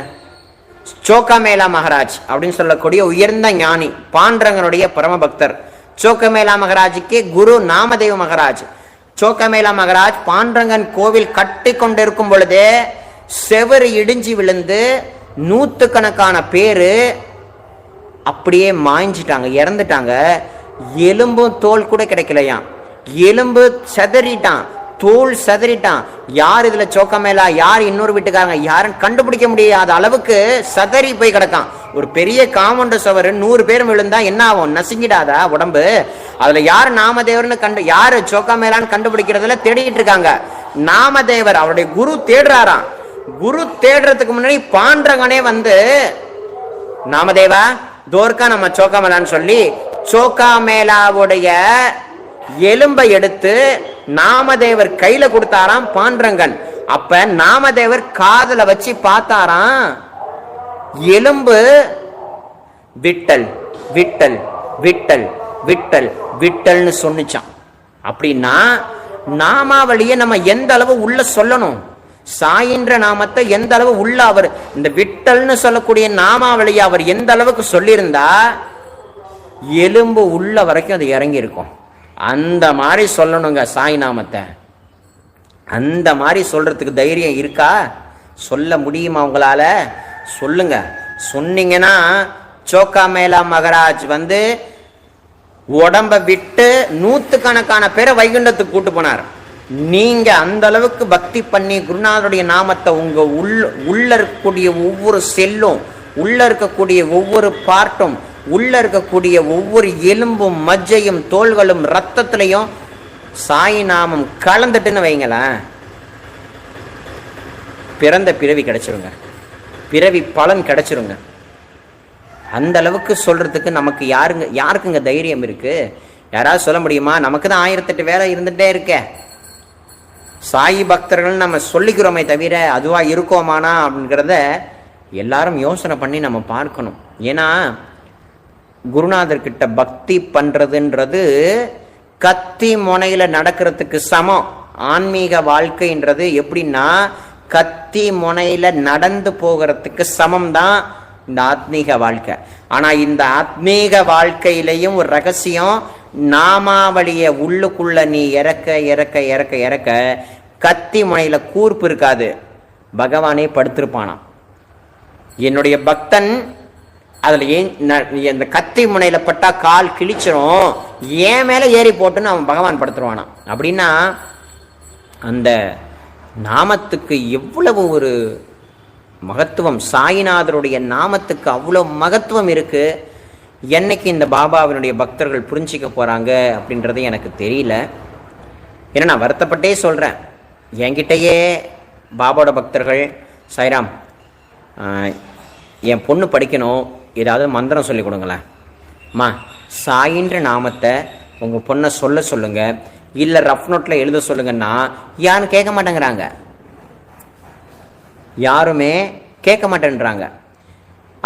சோக்காமேலா மகாராஜ் அப்படின்னு சொல்லக்கூடிய உயர்ந்த ஞானி, பாண்டரங்கனுடைய பரமபக்தர். சோக்கமேலா மகாராஜுக்கு குரு நாமதேவ மகாராஜ். சோக்கமேலா மகாராஜ் பாண்டரங்கன் கோவில் கட்டி கொண்டிருக்கும் பொழுதே செவரு இடிஞ்சு விழுந்து 100கணக்கான பேரு அப்படியே மாய்ஞ்சிட்டாங்க, இறந்துட்டாங்க. எலும்பும் தோல் கூட கிடைக்கலையாம். எலும்பு சதறிட்டான், தோல் சதறிட்டான். யார் இதுல சோக்கமேலா, யார் இன்னொரு வீட்டுக்காரங்க, யாருன்னு கண்டுபிடிக்க முடியாத அளவுக்கு சதறி போய் கிடக்கான். ஒரு பெரிய காம்பவுண்ட் சுவர் 100 பேரும் விழுந்தா என்ன ஆகும்? நசுங்கிடாதா உடம்பு? அதுல யார் நாமதேவர்னு யாரு சோக்கமேலான்னு கண்டுபிடிக்கிறதுல தேடிட்டு இருக்காங்க. நாமதேவர் அவருடைய குரு தேடுறாராம். குரு தேடுறதுக்கு முன்னாடி பாண்டரங்கனே வந்து நாமதேவா தோர்க்கா நம்ம சோக்கமேலான்னு சொல்லி சோக்காமேலாவுடைய எலும்பை எடுத்து நாமதேவர் கையில கொடுத்தாராம் பாண்டரங்கன். அப்ப நாமதேவர் காதுல வச்சு பார்த்தாராம், எலும்பு விட்டல் விட்டல் விட்டல் விட்டல் விட்டல்னு சொன்னிச்சான். அப்படின்னா நாமாவளியை நம்ம எந்த அளவு உள்ள சொல்லணும், சாயின்ற நாமத்தை எந்த அளவு உள்ள அவர் இந்த விட்டல்னு சொல்லக்கூடிய நாமாவளியை அவர் எந்த அளவுக்கு சொல்லியிருந்தா எலும்பு உள்ள வரைக்கும் அது இறங்கி இருக்கும். அந்த மாதிரி சொல்லணுங்க சாய் நாமத்தை. அந்த மாதிரி சொல்றதுக்கு தைரியம் இருக்கா? சொல்ல முடியுமா உங்களால? சொல்லுங்க. சொன்னீங்கன்னா சோக்கா மேலா மகராஜ் வந்து உடம்ப விட்டு 100கணக்கான பேரை வைகுண்டத்துக்கு கூட்டு போனார். நீங்க அந்த அளவுக்கு பக்தி பண்ணி குருநாதருடைய நாமத்தை உங்க உள்ள இருக்கக்கூடிய ஒவ்வொரு செல்லும், உள்ள இருக்கக்கூடிய ஒவ்வொரு பார்ட்டும், உள்ள இருக்கக்கூடிய ஒவ்வொரு எலும்பும் மஜ்ஜையும் தோள்களும் ரத்தத்திலையும் சாய் நாமம் கலந்துட்டுன்னு வைங்களேன், பிறந்த பிறவி கிடைச்சிருங்க, பிறவி பலன் கிடைச்சிருங்க. அந்த அளவுக்கு சொல்றதுக்கு நமக்கு யாருக்குங்க தைரியம் இருக்கு? யாராவது சொல்ல முடியுமா? நமக்கு தான் 1008 வேலை இருந்துட்டே இருக்க. சாயி பக்தர்கள் நம்ம சொல்லிக்கிறோமே தவிர அதுவா இருக்கோமானா அப்படிங்கிறத எல்லாரும் யோசனை பண்ணி நம்ம பார்க்கணும். ஏன்னா குருநாதர்கிட்ட பக்தி பண்றதுன்றது கத்தி முனையில நடக்கிறதுக்கு சமம். ஆன்மீக வாழ்க்கைன்றது எப்படின்னா கத்தி முனையில நடந்து போகிறதுக்கு சமம் தான் இந்த ஆத்மீக வாழ்க்கை. ஆனா இந்த ஆத்மீக வாழ்க்கையிலையும் ஒரு ரகசியம், நாமாவளிய உள்ளுக்குள்ள நீ இறக்க இறக்க இறக்க இறக்க கத்தி முனையில கூர்ப்பு இருக்காது, பகவானே படுத்திருப்பானாம். என்னுடைய பக்தன் அதுல இந்த கத்தி முனையில பட்டா கால் கிழிச்சிரும், ஏன் மேல ஏறி போட்டுன்னு அவன் பகவான் படுத்துருவானாம். அப்படின்னா அந்த நாமத்துக்கு எவ்வளவு ஒரு மகத்துவம், சாயிநாதருடைய நாமத்துக்கு அவ்வளோ மகத்துவம் இருக்கு. என்னைக்கு இந்த பாபாவினுடைய பக்தர்கள் புரிஞ்சிக்க போறாங்க அப்படின்றது எனக்கு தெரியல. ஏன்னா நான் வருத்தப்பட்டே சொல்றேன், என்கிட்டயே பாபாவோட பக்தர்கள், சாய்ராம் என் பொண்ணு படிக்கணும், ஏதாவது மந்திரம் சொல்லி கொடுங்களேன் அம்மா, சாயின்ற நாமத்தை உங்கள் பொண்ணை சொல்லுங்க, இல்லை ரஃப் நோட்டில் எழுத சொல்லுங்கன்னா யாரும் கேட்க மாட்டேங்கிறாங்க, யாருமே கேட்க மாட்டேன்றாங்க.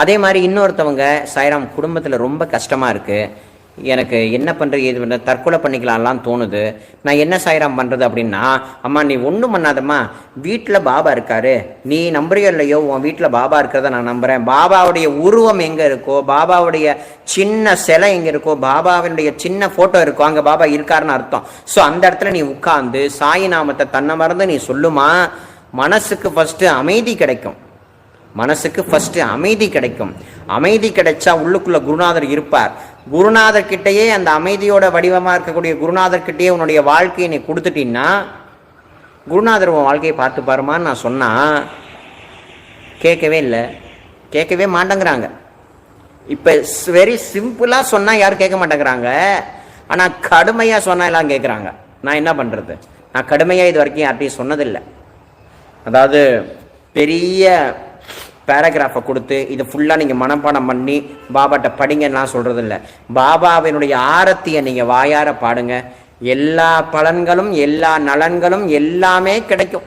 அதே மாதிரி இன்னொருத்தவங்க, சாய்ராம் குடும்பத்தில் ரொம்ப கஷ்டமாக இருக்குது, எனக்கு என்ன பண்ணுறது ஏது பண்ணுறது, தற்கொலை பண்ணிக்கலாம்லாம் தோணுது, நான் என்ன சாய்ராம் பண்ணுறது அப்படின்னா, அம்மா நீ ஒன்றும் பண்ணாதம்மா, வீட்டில் பாபா இருக்காரு, நீ நம்புறியோ இல்லையோ உன் வீட்டில் பாபா இருக்கிறத நான் நம்புகிறேன், பாபாவுடைய உருவம் எங்கே இருக்கோ, பாபாவுடைய சின்ன சிலை எங்கே இருக்கோ, பாபாவினுடைய சின்ன ஃபோட்டோ இருக்கோ, அங்கே பாபா இருக்காருன்னு அர்த்தம். ஸோ அந்த இடத்துல நீ உட்கார்ந்து சாய் நாமத்தை தன்னை மறந்து நீ சொல்லுமா, மனசுக்கு ஃபஸ்ட்டு அமைதி கிடைக்கும், மனசுக்கு ஃபர்ஸ்ட் அமைதி கிடைக்கும். அமைதி கிடைச்சா உள்ளுக்குள்ள குருநாதர் இருப்பார். குருநாதர் கிட்டையே அந்த அமைதியோட வடிவமா இருக்கக்கூடிய குருநாதர் கிட்டேயே உன்னுடைய வாழ்க்கையை நீ கொடுத்துட்டீங்கன்னா, குருநாதர் உன் வாழ்க்கையை பார்த்து பாருமான்னு நான் சொன்னா கேட்கவே இல்லை, கேட்கவே மாட்டேங்கிறாங்க. இப்ப வெரி சிம்பிளா சொன்னா யாரும் கேட்க மாட்டேங்கிறாங்க, ஆனா கடுமையா சொன்னா எல்லாம் கேட்கறாங்க. நான் என்ன பண்றது? நான் கடுமையா இது வரைக்கும் யார்ட்டையும் சொன்னதில்லை. அதாவது பெரிய பேராகிராஃபை கொடுத்து இதை ஃபுல்லாக நீங்கள் மனப்பாடம் பண்ணி பாபாட்ட படிங்கன்னா சொல்கிறது இல்லை. பாபாவினுடைய ஆரத்தியை நீங்கள் வாயார பாடுங்க, எல்லா பலன்களும் எல்லா நலன்களும் எல்லாமே கிடைக்கும்.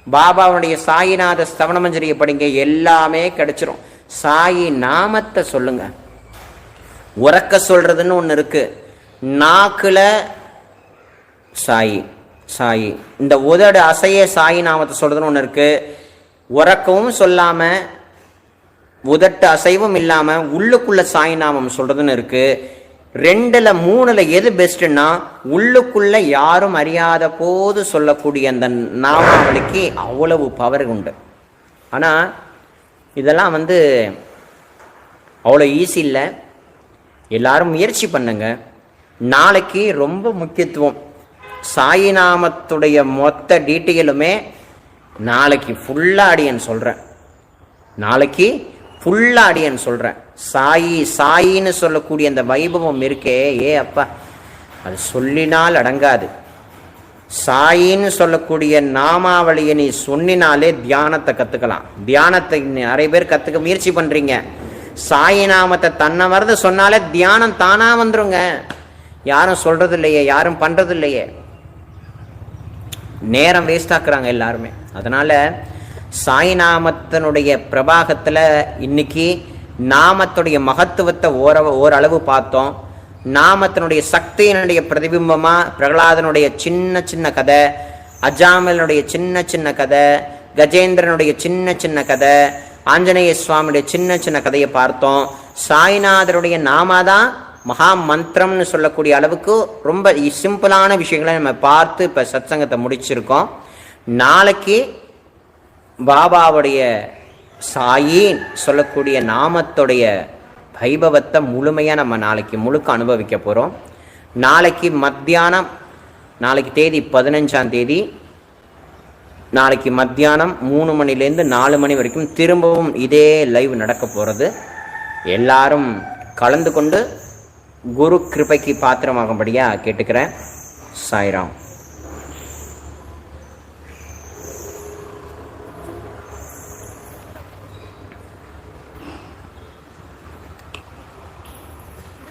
பாபாவுடைய சாயிநாத ஸ்தவனமஞ்சரியை படிங்க, எல்லாமே கிடைச்சிரும். சாயி நாமத்தை சொல்லுங்க. உறக்க சொல்றதுன்னு ஒன்று இருக்கு, நாக்குல சாயி சாயி, இந்த உதடு அசைய சாயி நாமத்தை சொல்றதுன்னு ஒன்று இருக்கு. உறக்கவும் சொல்லாம உதட்டு அசைவும் இல்லாம உள்ளுக்குள்ள சாய் நாமம் சொல்றதுன்னு இருக்கு. 2ல் 3ல் எது பெஸ்ட்னா, உள்ளுக்குள்ள யாரும் அறியாத போது சொல்லக்கூடிய அந்த நாமாவளிக்கு அவ்வளவு பவர் உண்டு. ஆனா இதெல்லாம் அவ்வளோ ஈஸி இல்லை. எல்லாரும் முயற்சி பண்ணுங்க. நாளைக்கு ரொம்ப முக்கியத்துவம், சாயிநாமத்துடைய மொத்த டீட்டெயிலுமே நாளைக்கு ஃபுல்லாக அடியன் சொல்கிறேன். நாளைக்கு ஃபுல்லாக அடியன் சொல்கிறேன். சாயின்னு சொல்லக்கூடிய அந்த வைபவம் இருக்கே, அப்பா அது சொல்லினால் அடங்காது. சாயின்னு சொல்லக்கூடிய நாமாவளியை நீ சொன்னினாலே தியானத்தை கற்றுக்கலாம். தியானத்தை நிறைய பேர் கற்றுக்க முயற்சி பண்ணுறீங்க. சாயி நாமத்தை தன்னை மறந்து சொன்னாலே தியானம் தானாக வந்துருங்க. யாரும் சொல்கிறது இல்லையே, யாரும் பண்ணுறது இல்லையே, நேரம் வேஸ்ட் ஆக்குறாங்க எல்லாருமே. அதனால சாய் நாமத்தினுடைய பிரபாகத்தில் இன்னைக்கு நாமத்துடைய மகத்துவத்தை ஓரளவு பார்த்தோம். நாமத்தினுடைய சக்தியினுடைய பிரதிபிம்பமா பிரகலாதனுடைய சின்ன சின்ன கதை, அஜாமலனுடைய சின்ன சின்ன கதை, கஜேந்திரனுடைய சின்ன சின்ன கதை, ஆஞ்சநேய சுவாமியுடைய சின்ன சின்ன கதையை பார்த்தோம். சாய்நாதருடைய நாமாதான் மகா மந்திரம்னு சொல்லக்கூடிய அளவுக்கு ரொம்ப சிம்பிளான விஷயங்களை நம்ம பார்த்து இப்போ சத்சங்கத்தை முடிச்சிருக்கோம். நாளைக்கு பாபாவுடைய சாயின் சொல்லக்கூடிய நாமத்துடைய வைபவத்தை முழுமையாக நம்ம நாளைக்கு முழுக்க அனுபவிக்க போகிறோம். நாளைக்கு மத்தியானம், நாளைக்கு தேதி 15ஆம் தேதி, நாளைக்கு மத்தியானம் 3 மணிலேருந்து 4 மணி வரைக்கும் திரும்பவும் இதே லைவ் நடக்க போகிறது. எல்லாரும் கலந்து கொண்டு குரு கிருபைக்கு பாத்திரமாகும்படியாக கேட்டுக்கிறேன். சாய்ராம்.